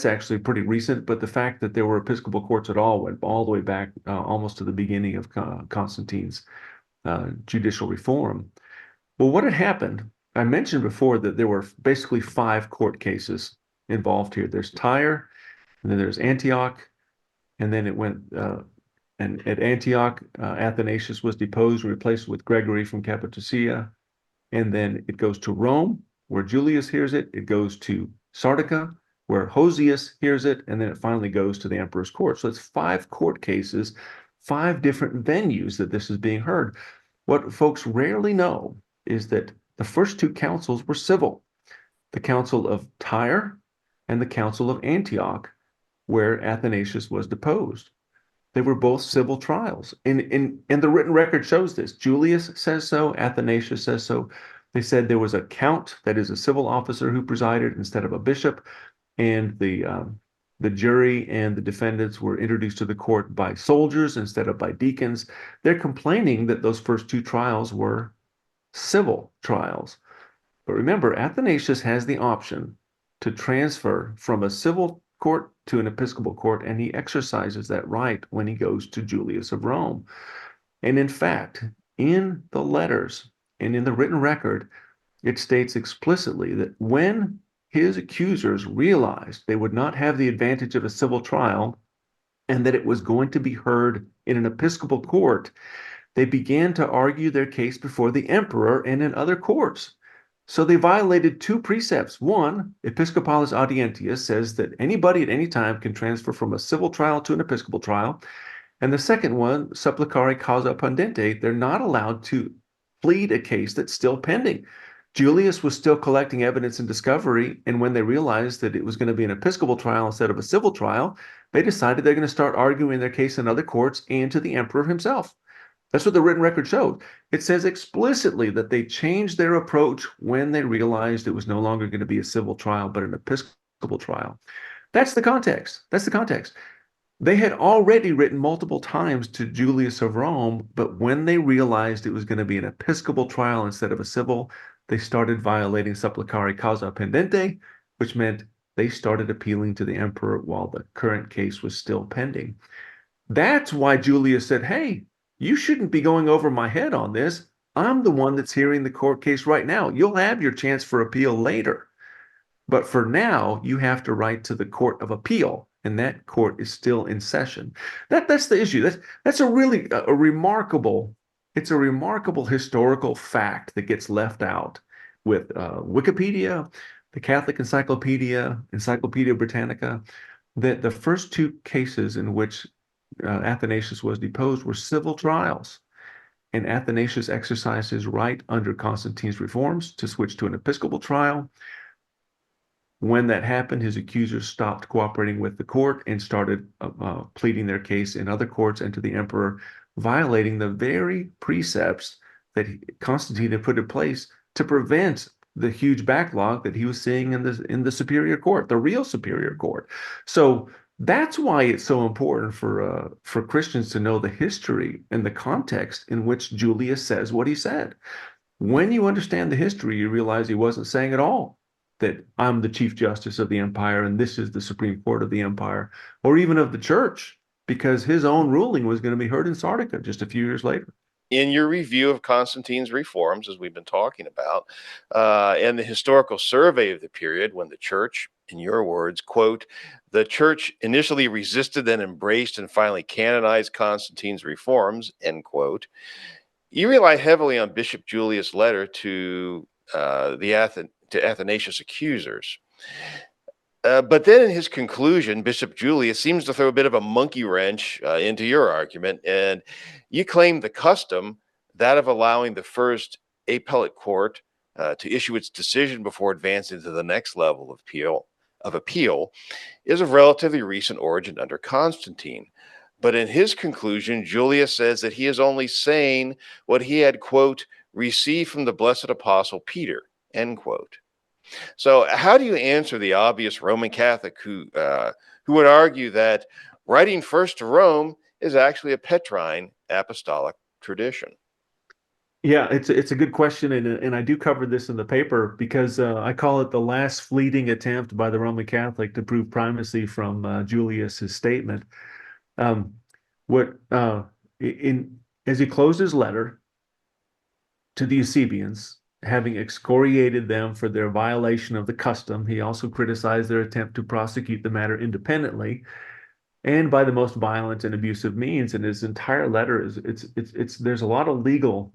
actually pretty recent. But the fact that there were Episcopal courts at all went all the way back almost to the beginning of Constantine's judicial reform. Well, what had happened? I mentioned before that there were basically 5 court cases involved here. There's Tyre, and then there's Antioch, and then it went, and at Antioch, Athanasius was deposed and replaced with Gregory from Cappadocia. And then it goes to Rome, where Julius hears it. It goes to Sardica, where Hosius hears it. And then it finally goes to the emperor's court. So it's 5 court cases, 5 different venues that this is being heard. What folks rarely know is that the first 2 councils were civil, the Council of Tyre and the Council of Antioch, where Athanasius was deposed. They were both civil trials. And the written record shows this. Julius says so. Athanasius says so. They said there was a count, that is a civil officer who presided instead of a bishop, and the jury and the defendants were introduced to the court by soldiers instead of by deacons. They're complaining that those first 2 trials were civil trials. But remember, Athanasius has the option to transfer from a civil court to an episcopal court, and he exercises that right when he goes to Julius of Rome. And in fact, in the letters and in the written record, it states explicitly that when his accusers realized they would not have the advantage of a civil trial and that it was going to be heard in an episcopal court, they began to argue their case before the emperor and in other courts. So they violated 2 precepts. One, Episcopalis Audientius says that anybody at any time can transfer from a civil trial to an episcopal trial. And the second one, Supplicare causa pendente, they're not allowed to plead a case that's still pending. Julius was still collecting evidence and discovery, and when they realized that it was going to be an episcopal trial instead of a civil trial, they decided they're going to start arguing their case in other courts and to the emperor himself. That's what the written record showed. It says explicitly that they changed their approach when they realized it was no longer going to be a civil trial, but an episcopal trial. That's the context. That's the context. They had already written multiple times to Julius of Rome, but when they realized it was going to be an episcopal trial instead of a civil, they started violating supplicare causa pendente, which meant they started appealing to the emperor while the current case was still pending. That's why Julius said, hey, you shouldn't be going over my head on this. I'm the one that's hearing the court case right now. You'll have your chance for appeal later. But for now, you have to write to the Court of Appeal, and that court is still in session. That's the issue. That's a really a remarkable, it's a remarkable historical fact that gets left out with Wikipedia, the Catholic Encyclopedia, Encyclopedia Britannica, that the first 2 cases in which Athanasius was deposed were civil trials. And Athanasius exercised his right under Constantine's reforms to switch to an episcopal trial. When that happened, his accusers stopped cooperating with the court and started pleading their case in other courts and to the emperor, violating the very precepts that Constantine had put in place to prevent the huge backlog that he was seeing in the superior court, the real superior court. So that's why it's so important for Christians to know the history and the context in which Julius says what he said. When you understand the history, you realize he wasn't saying at all that I'm the Chief Justice of the empire and this is the Supreme Court of the empire, or even of the church, because his own ruling was going to be heard in Sardica just a few years later. In your review of Constantine's reforms, as we've been talking about, and the historical survey of the period when the church, in your words, quote, the church initially resisted, then embraced, and finally canonized Constantine's reforms, end quote, you rely heavily on Bishop Julius' letter to Athanasius' accusers. But then in his conclusion, Bishop Julius seems to throw a bit of a monkey wrench into your argument, and you claim the custom, that of allowing the first appellate court to issue its decision before advancing to the next level of appeal, is of relatively recent origin under Constantine. But in his conclusion, Julius says that he is only saying what he had, quote, received from the blessed apostle Peter, end quote. So, how do you answer the obvious Roman Catholic who would argue that writing first to Rome is actually a Petrine apostolic tradition? Yeah, it's a good question, and I do cover this in the paper because I call it the last fleeting attempt by the Roman Catholic to prove primacy from Julius's statement. Um, what in As he closed his letter to the Eusebians, having excoriated them for their violation of the custom, he also criticized their attempt to prosecute the matter independently and by the most violent and abusive means. And his entire letter is it's there's a lot of legal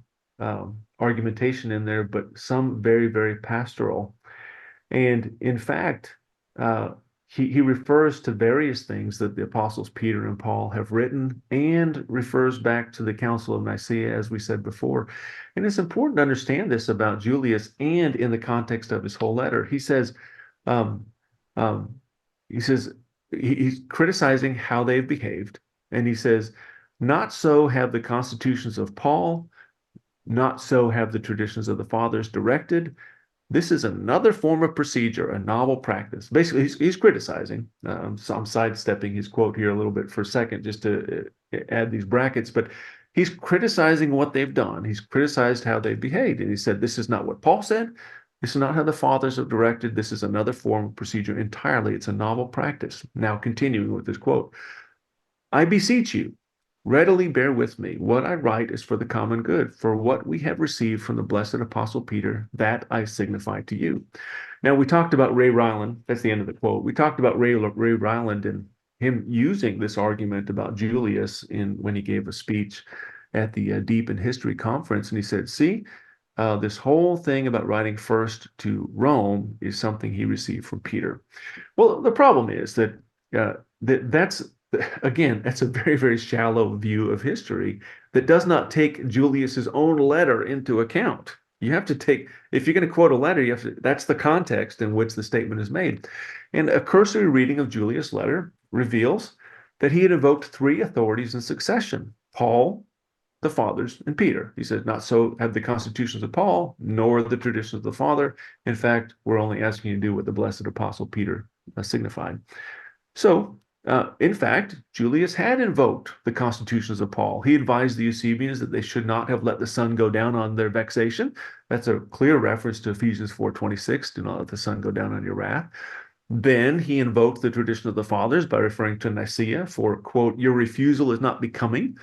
argumentation in there, but some very, very pastoral. And in fact, he refers to various things that the apostles Peter and Paul have written and refers back to the Council of Nicaea, as we said before. And it's important to understand this about Julius and in the context of his whole letter. Um, um, he says, he's criticizing how they've behaved. And he says, not so have the constitutions of Paul, not so have the traditions of the fathers directed. This is another form of procedure, a novel practice. Basically, he's criticizing. So I'm sidestepping his quote here a little bit for a second just to add these brackets, but he's criticizing what they've done. He's criticized how they've behaved. And he said, this is not what Paul said. This is not how the fathers have directed. This is another form of procedure entirely. It's a novel practice. Now, continuing with this quote, I beseech you, readily bear with me. What I write is for the common good, for what we have received from the blessed Apostle Peter, that I signify to you. Now, we talked about Ray Ryland. That's the end of the quote. We talked about Ray Ryland and him using this argument about Julius when he gave a speech at the Deep in History conference. And he said, see, this whole thing about writing first to Rome is something he received from Peter. Well, the problem is that's again, that's a very, very shallow view of history that does not take Julius's own letter into account. You have to take, if you're going to quote a letter, that's the context in which the statement is made. And a cursory reading of Julius' letter reveals that he had invoked three authorities in succession: Paul, the fathers, and Peter. He said, not so have the constitutions of Paul, nor the traditions of the Father. In fact, we're only asking you to do what the blessed Apostle Peter signified. So, in fact, Julius had invoked the constitutions of Paul. He advised the Eusebians that they should not have let the sun go down on their vexation. That's a clear reference to Ephesians 4:26. Do not let the sun go down on your wrath. Then he invoked the tradition of the fathers by referring to Nicaea for, quote, your refusal is not becoming,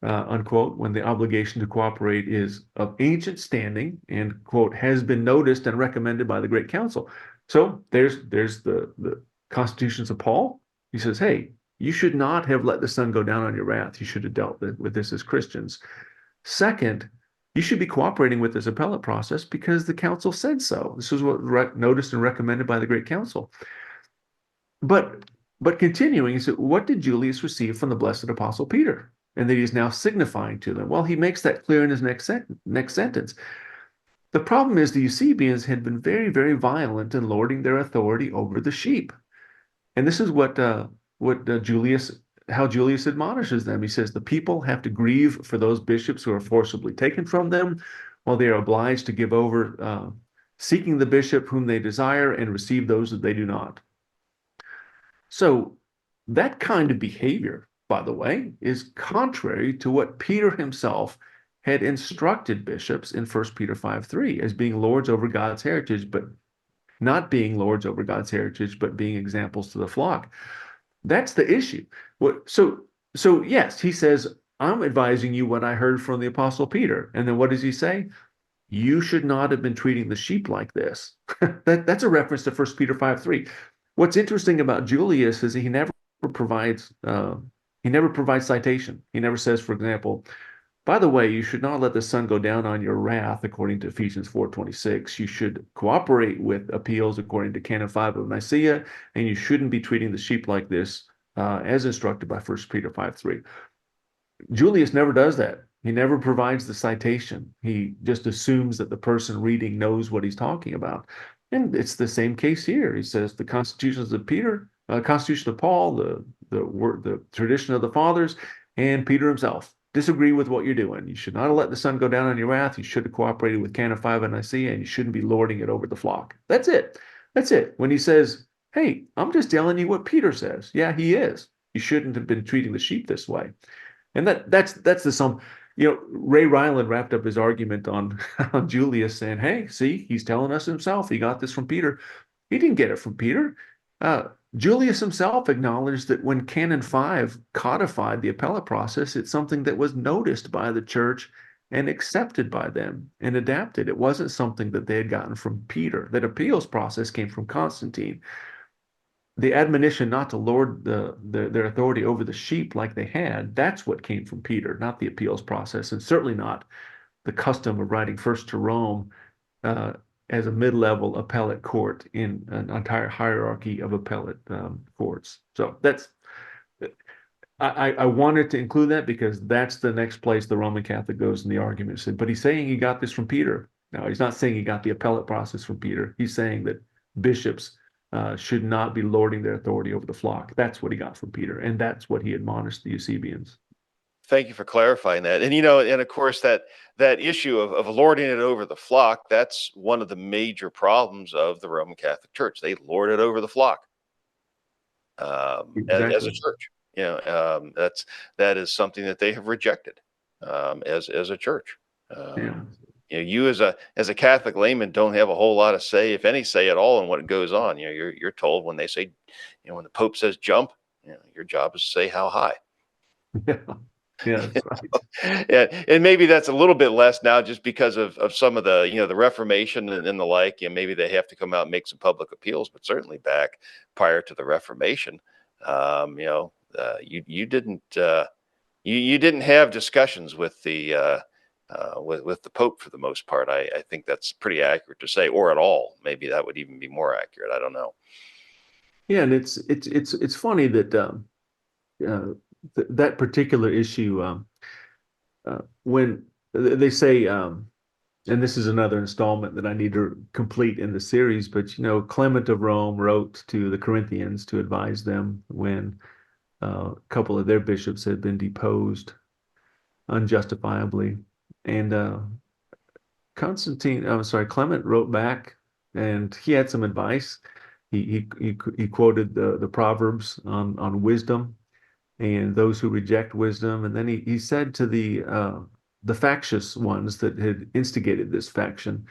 unquote, when the obligation to cooperate is of ancient standing and, quote, has been noticed and recommended by the Great Council. So there's the constitutions of Paul. He says, hey, you should not have let the sun go down on your wrath. You should have dealt with this as Christians. Second, you should be cooperating with this appellate process because the council said so. This is what noticed and recommended by the Great Council. But continuing, he said, what did Julius receive from the blessed Apostle Peter? And that he's now signifying to them. Well, he makes that clear in his next sentence. The problem is the Eusebians had been very, very violent in lording their authority over the sheep. And this is how Julius admonishes them. He says, the people have to grieve for those bishops who are forcibly taken from them, while they are obliged to give over, seeking the bishop whom they desire and receive those that they do not. So that kind of behavior, by the way, is contrary to what Peter himself had instructed bishops in 1 Peter 5:3 as being lords over God's heritage, but not being lords over God's heritage, but being examples to the flock. That's the issue. So yes, he says, I'm advising you what I heard from the Apostle Peter. And then what does he say? You should not have been treating the sheep like this. That's a reference to 1 Peter 5:3. What's interesting about Julius is he never provides citation. He never says, for example, by the way, you should not let the sun go down on your wrath, according to Ephesians 4:26. You should cooperate with appeals according to Canon 5 of Nicaea, and you shouldn't be treating the sheep like this, as instructed by 1 Peter 5:3. Julius never does that. He never provides the citation. He just assumes that the person reading knows what he's talking about. And it's the same case here. He says the constitutions of Peter, Constitution of Paul, the tradition of the fathers, and Peter himself disagree with what you're doing. You should not have let the sun go down on your wrath. You should have cooperated with Canon 5 and Nicaea, and you shouldn't be lording it over the flock. That's it. That's it. When he says, hey, I'm just telling you what Peter says. Yeah, he is. You shouldn't have been treating the sheep this way. And that's the sum. Ray Ryland wrapped up his argument on Julius saying, hey, see, he's telling us himself. He got this from Peter. He didn't get it from Peter. Julius himself acknowledged that when Canon 5 codified the appellate process, it's something that was noticed by the church and accepted by them and adapted. It wasn't something that they had gotten from Peter. That appeals process came from Constantine. The admonition not to lord their authority over the sheep like they had, that's what came from Peter, not the appeals process, and certainly not the custom of writing first to Rome uh, as a mid-level appellate court in an entire hierarchy of appellate courts. So that's I wanted to include that because that's the next place the Roman Catholic goes in the argument. But he's saying he got this from Peter. No, he's not saying he got the appellate process from Peter. He's saying that bishops should not be lording their authority over the flock. That's what he got from Peter, and that's what he admonished the Eusebians. Thank you for clarifying that. And you know, and of course that issue of lording it over the flock, that's one of the major problems of the Roman Catholic Church. They lord it over the flock as a Exactly. church. You know, that is something that they have rejected as a church. Yeah. You know, you as a Catholic layman don't have a whole lot of say, if any say at all, in what goes on. You know, you're told when they say, you know, when the Pope says jump, you know, your job is to say how high. Yeah. Yeah, that's right. Yeah, and maybe that's a little bit less now just because of some of the, you know, the Reformation and the like. And maybe they have to come out and make some public appeals, but certainly back prior to the Reformation, you know, you didn't you didn't have discussions with the with the Pope for the most part. I think that's pretty accurate to say, or at all. Maybe that would even be more accurate. I don't know. Yeah, and it's funny that uh, that particular issue when they say and this is another installment that I need to complete in the series, but you know, Clement of Rome wrote to the Corinthians to advise them when a couple of their bishops had been deposed unjustifiably. And I'm sorry, Clement wrote back and he had some advice. He quoted the Proverbs on wisdom and those who reject wisdom. And then he said to the factious ones that had instigated this faction,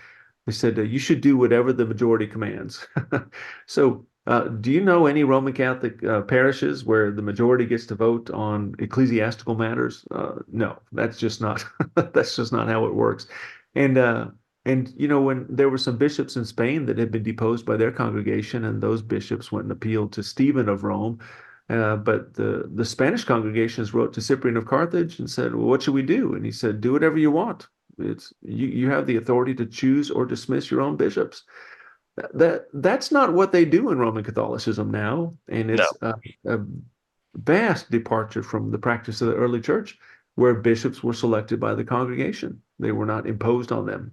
he said, you should do whatever the majority commands. So, do you know any Roman Catholic parishes where the majority gets to vote on ecclesiastical matters? No, that's just not that's just not how it works. And you know, when there were some bishops in Spain that had been deposed by their congregation, and those bishops went and appealed to Stephen of Rome, but the Spanish congregations wrote to Cyprian of Carthage and said, "Well, what should we do?" And he said, "Do whatever you want. It's you have the authority to choose or dismiss your own bishops." That's not what they do in Roman Catholicism now, and No. it's a vast departure from the practice of the early church, where bishops were selected by the congregation. They were not imposed on them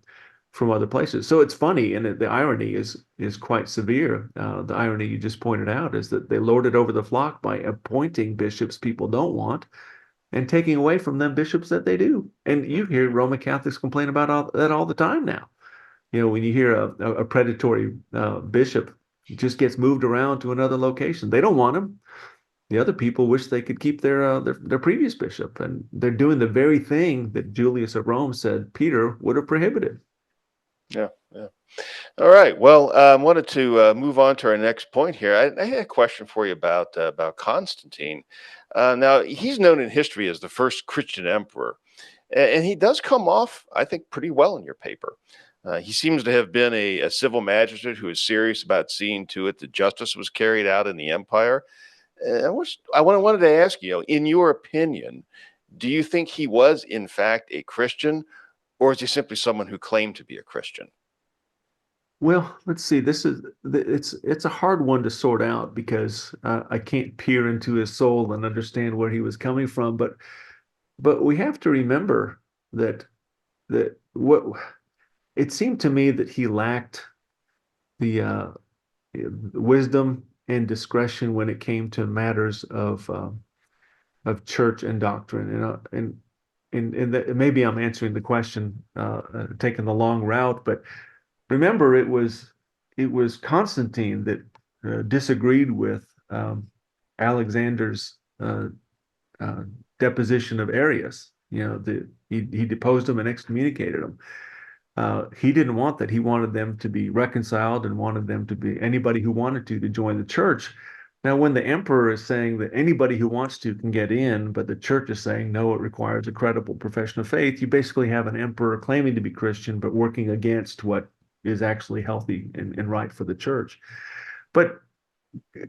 from other places. So it's funny, and the irony is quite severe. The irony you just pointed out is that they lord it over the flock by appointing bishops people don't want and taking away from them bishops that they do. And you hear Roman Catholics complain about that all the time now. You know, when you hear a predatory bishop just gets moved around to another location, they don't want him. The other people wish they could keep their previous bishop, and they're doing the very thing that Julius of Rome said Peter would have prohibited. Yeah. Yeah. All right. Well, I wanted to move on to our next point here. I had a question for you about Constantine. Now, he's known in history as the first Christian emperor, and he does come off, I think, pretty well in your paper. He seems to have been a civil magistrate who was serious about seeing to it that justice was carried out in the empire. Wanted to ask you, in your opinion, do you think he was in fact a Christian, or is he simply someone who claimed to be a Christian? Well, let's see. It's a hard one to sort out because I can't peer into his soul and understand where he was coming from. But we have to remember that what it seemed to me that he lacked the wisdom and discretion when it came to matters of church and doctrine. And that maybe I'm answering the question, taking the long route, but remember, it was Constantine that disagreed with Alexander's uh, deposition of Arius. You know, he deposed him and excommunicated him. He didn't want that. He wanted them to be reconciled and wanted them to be anybody who wanted to join the church. Now, when the emperor is saying that anybody who wants to can get in, but the church is saying no, it requires a credible profession of faith, you basically have an emperor claiming to be Christian, but working against what is actually healthy and right for the church. But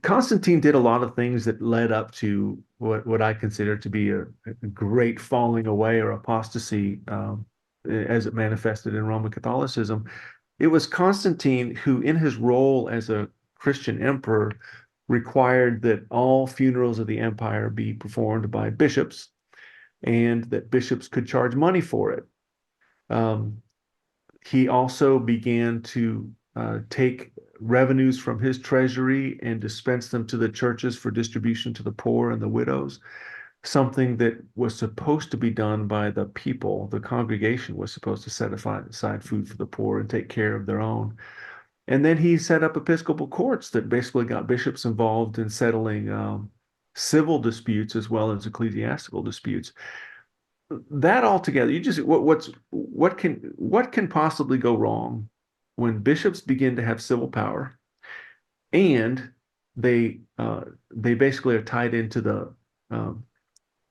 Constantine did a lot of things that led up to what I consider to be a great falling away or apostasy as it manifested in Roman Catholicism. It was Constantine who, in his role as a Christian emperor, required that all funerals of the empire be performed by bishops and that bishops could charge money for it. Um, he also began to take revenues from his treasury and dispense them to the churches for distribution to the poor and the widows, something that was supposed to be done by the people. The congregation was supposed to set aside food for the poor and take care of their own. And then he set up episcopal courts that basically got bishops involved in settling civil disputes as well as ecclesiastical disputes. That altogether, you just what can possibly go wrong when bishops begin to have civil power and they basically are tied into um,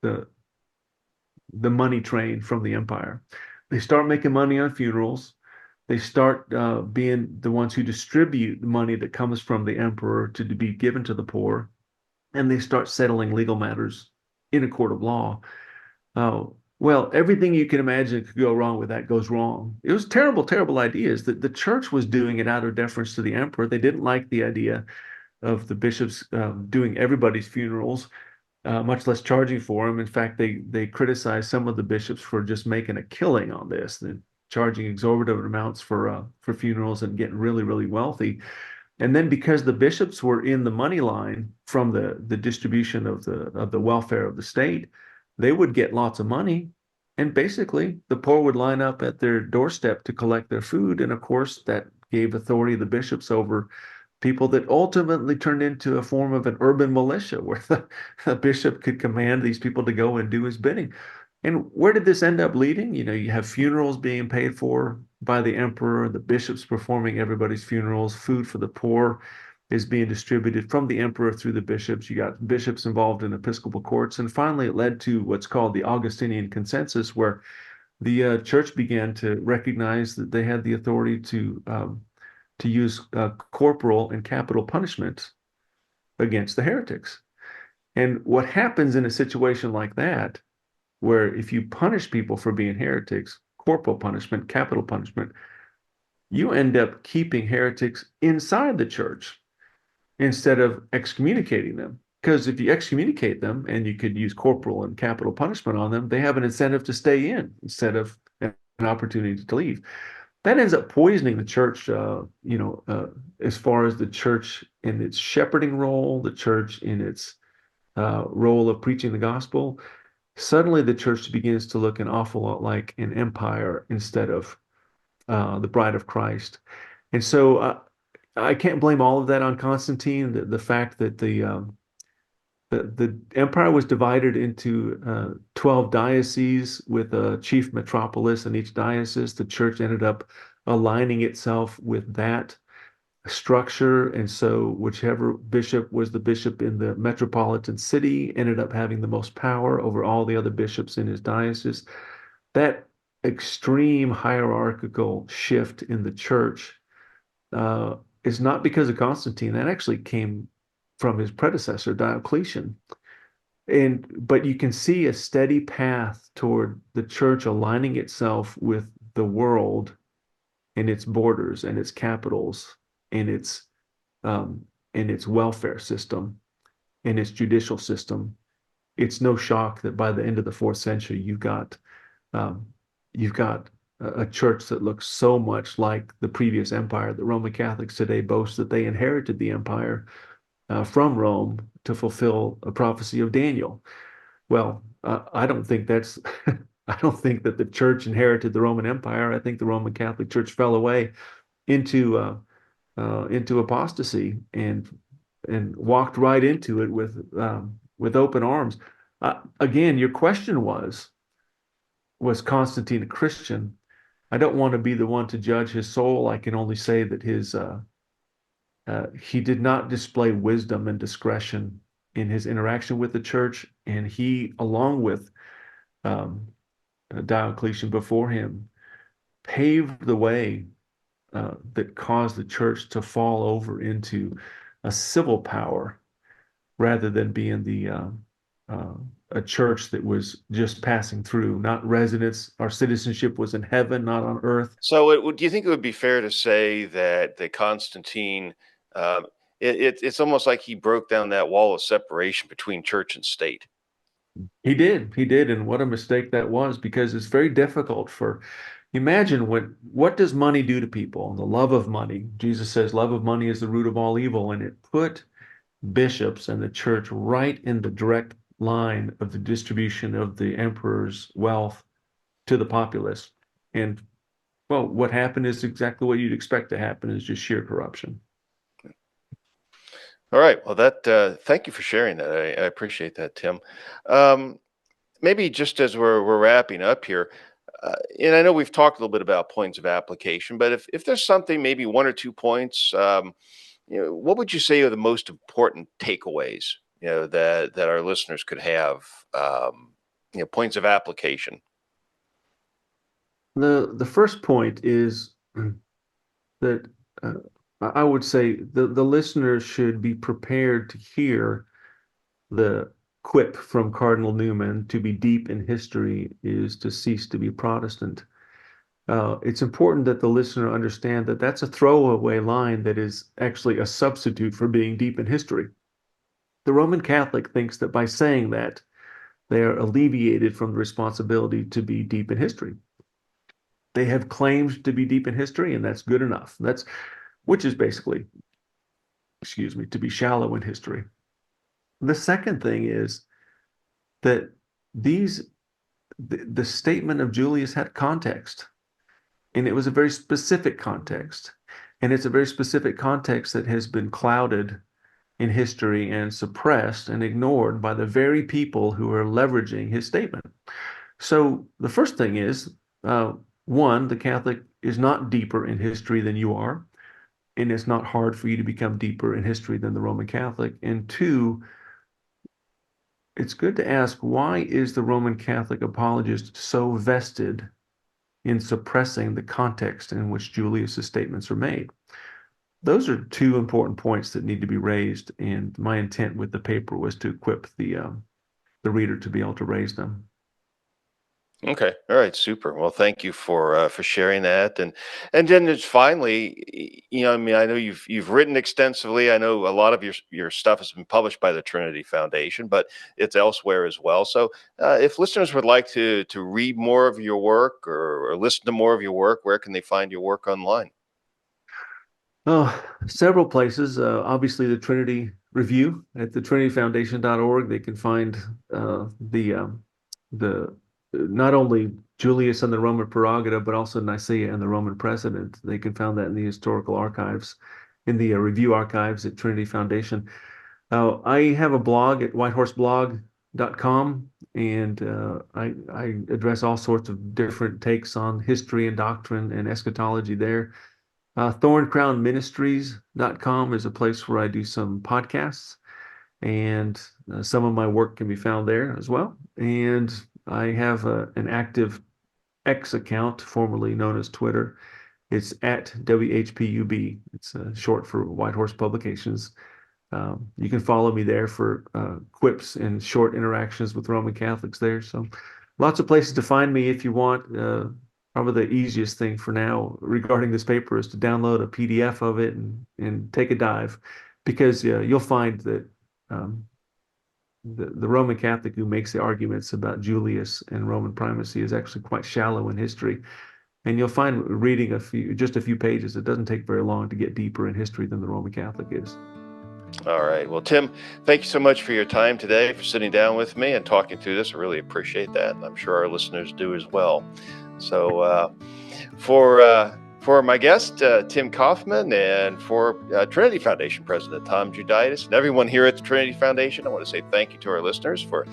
the the money train from the empire. They start making money on funerals. They start being the ones who distribute the money that comes from the emperor to be given to the poor, and they start settling legal matters in a court of law. Well, everything you can imagine could go wrong with that goes wrong. It was terrible, terrible ideas that the church was doing it out of deference to the emperor. They didn't like the idea of the bishops doing everybody's funerals, much less charging for them. In fact, they criticized some of the bishops for just making a killing on this and charging exorbitant amounts for funerals and getting really, really wealthy. And then because the bishops were in the money line from the distribution of the welfare of the state, they would get lots of money. And basically, the poor would line up at their doorstep to collect their food. And of course, that gave authority to the bishops over people that ultimately turned into a form of an urban militia where the bishop could command these people to go and do his bidding. And where did this end up leading? You have funerals being paid for by the emperor, the bishops performing everybody's funerals, food for the poor is being distributed from the emperor through the bishops. You got bishops involved in episcopal courts. And finally, it led to what's called the Augustinian consensus, where the church began to recognize that they had the authority to use corporal and capital punishment against the heretics. And what happens in a situation like that, where if you punish people for being heretics, corporal punishment, capital punishment, you end up keeping heretics inside the church instead of excommunicating them. Because if you excommunicate them and you could use corporal and capital punishment on them, they have an incentive to stay in instead of an opportunity to leave. That ends up poisoning the church, as far as the church in its shepherding role, the church in its role of preaching the gospel. Suddenly, the church begins to look an awful lot like an empire instead of the bride of Christ. And so I can't blame all of that on Constantine. The fact that the empire was divided into 12 dioceses with a chief metropolis in each diocese. The church ended up aligning itself with that structure. And so whichever bishop was the bishop in the metropolitan city ended up having the most power over all the other bishops in his diocese. That extreme hierarchical shift in the church uh, is not because of Constantine. That actually came from his predecessor, Diocletian. But you can see a steady path toward the church aligning itself with the world and its borders and its capitals and um, its welfare system and its judicial system. It's no shock that by the end of the fourth century, um, you've got a church that looks so much like the previous empire. The Roman Catholics today boast that they inherited the empire from Rome to fulfill a prophecy of Daniel. Well, I don't think that's I don't think that the church inherited the Roman Empire. I think the Roman Catholic Church fell away into apostasy and walked right into it with open arms. Again, your question was Constantine a Christian? I don't want to be the one to judge his soul. I can only say that He did not display wisdom and discretion in his interaction with the church, and he, along with um, Diocletian before him, paved the way that caused the church to fall over into a civil power rather than being uh, a church that was just passing through, not residence. Our citizenship was in heaven, not on earth. So, do you think it would be fair to say that the Constantine, um, it's almost like he broke down that wall of separation between church and state? He did, and what a mistake that was, because it's very difficult for, imagine what does money do to people? The love of money. Jesus says, love of money is the root of all evil, and it put bishops and the church right in the direct line of the distribution of the emperor's wealth to the populace. And well, what happened is exactly what you'd expect to happen, is just sheer corruption. All right. Well, thank you for sharing that. I appreciate that, Tim. Um, Maybe just as we're wrapping up here, and I know we've talked a little bit about points of application, but if there's something, maybe one or two points, what would you say are the most important takeaways, that our listeners could have, points of application? The first point is that I would say the listeners should be prepared to hear the quip from Cardinal Newman: to be deep in history is to cease to be Protestant. It's important that the listener understand that that's a throwaway line that is actually a substitute for being deep in history. The Roman Catholic thinks that by saying that, they are alleviated from the responsibility to be deep in history. They have claimed to be deep in history, and that's good enough. Which is basically, excuse me, to be shallow in history. The second thing is that the statement of Julius had context, and it was a very specific context. And it's a very specific context that has been clouded in history and suppressed and ignored by the very people who are leveraging his statement. So the first thing is, one, the Catholic is not deeper in history than you are, and it's not hard for you to become deeper in history than the Roman Catholic. And two, it's good to ask, why is the Roman Catholic apologist so vested in suppressing the context in which Julius's statements are made? Those are two important points that need to be raised, and my intent with the paper was to equip the reader to be able to raise them. Okay. All right. Super. Well, thank you for sharing that, and then just finally, I mean, I know you've written extensively. I know a lot of your stuff has been published by the Trinity Foundation, but it's elsewhere as well. So, if listeners would like to read more of your work, or listen to more of your work, where can they find your work online? Oh, several places. Obviously, the Trinity Review at the trinityfoundation.org. They can find the not only Julius and the Roman Prerogative, but also Nicaea and the Roman Precedent. They can find that in the historical archives, in the review archives at Trinity Foundation. I have a blog at whitehorseblog.com, and I address all sorts of different takes on history and doctrine and eschatology there. Thorncrownministries.com is a place where I do some podcasts, and some of my work can be found there as well. And I have an active X account, formerly known as Twitter. It's at WHPUB. It's short for White Horse Publications. You can follow me there for quips and short interactions with Roman Catholics there. So lots of places to find me if you want. Probably the easiest thing for now regarding this paper is to download a PDF of it and take a dive, because you'll find that the Roman Catholic who makes the arguments about Julius and Roman primacy is actually quite shallow in history. And you'll find, reading just a few pages, it doesn't take very long to get deeper in history than the Roman Catholic is. All right. Well, Tim, thank you so much for your time today, for sitting down with me and talking through this. I really appreciate that, and I'm sure our listeners do as well. So, for my guest, Tim Kauffman, and for Trinity Foundation President Tom Juditis, and everyone here at the Trinity Foundation, I want to say thank you to our listeners for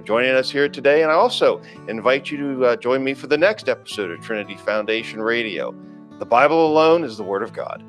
joining us here today. And I also invite you to join me for the next episode of Trinity Foundation Radio. The Bible alone is the Word of God.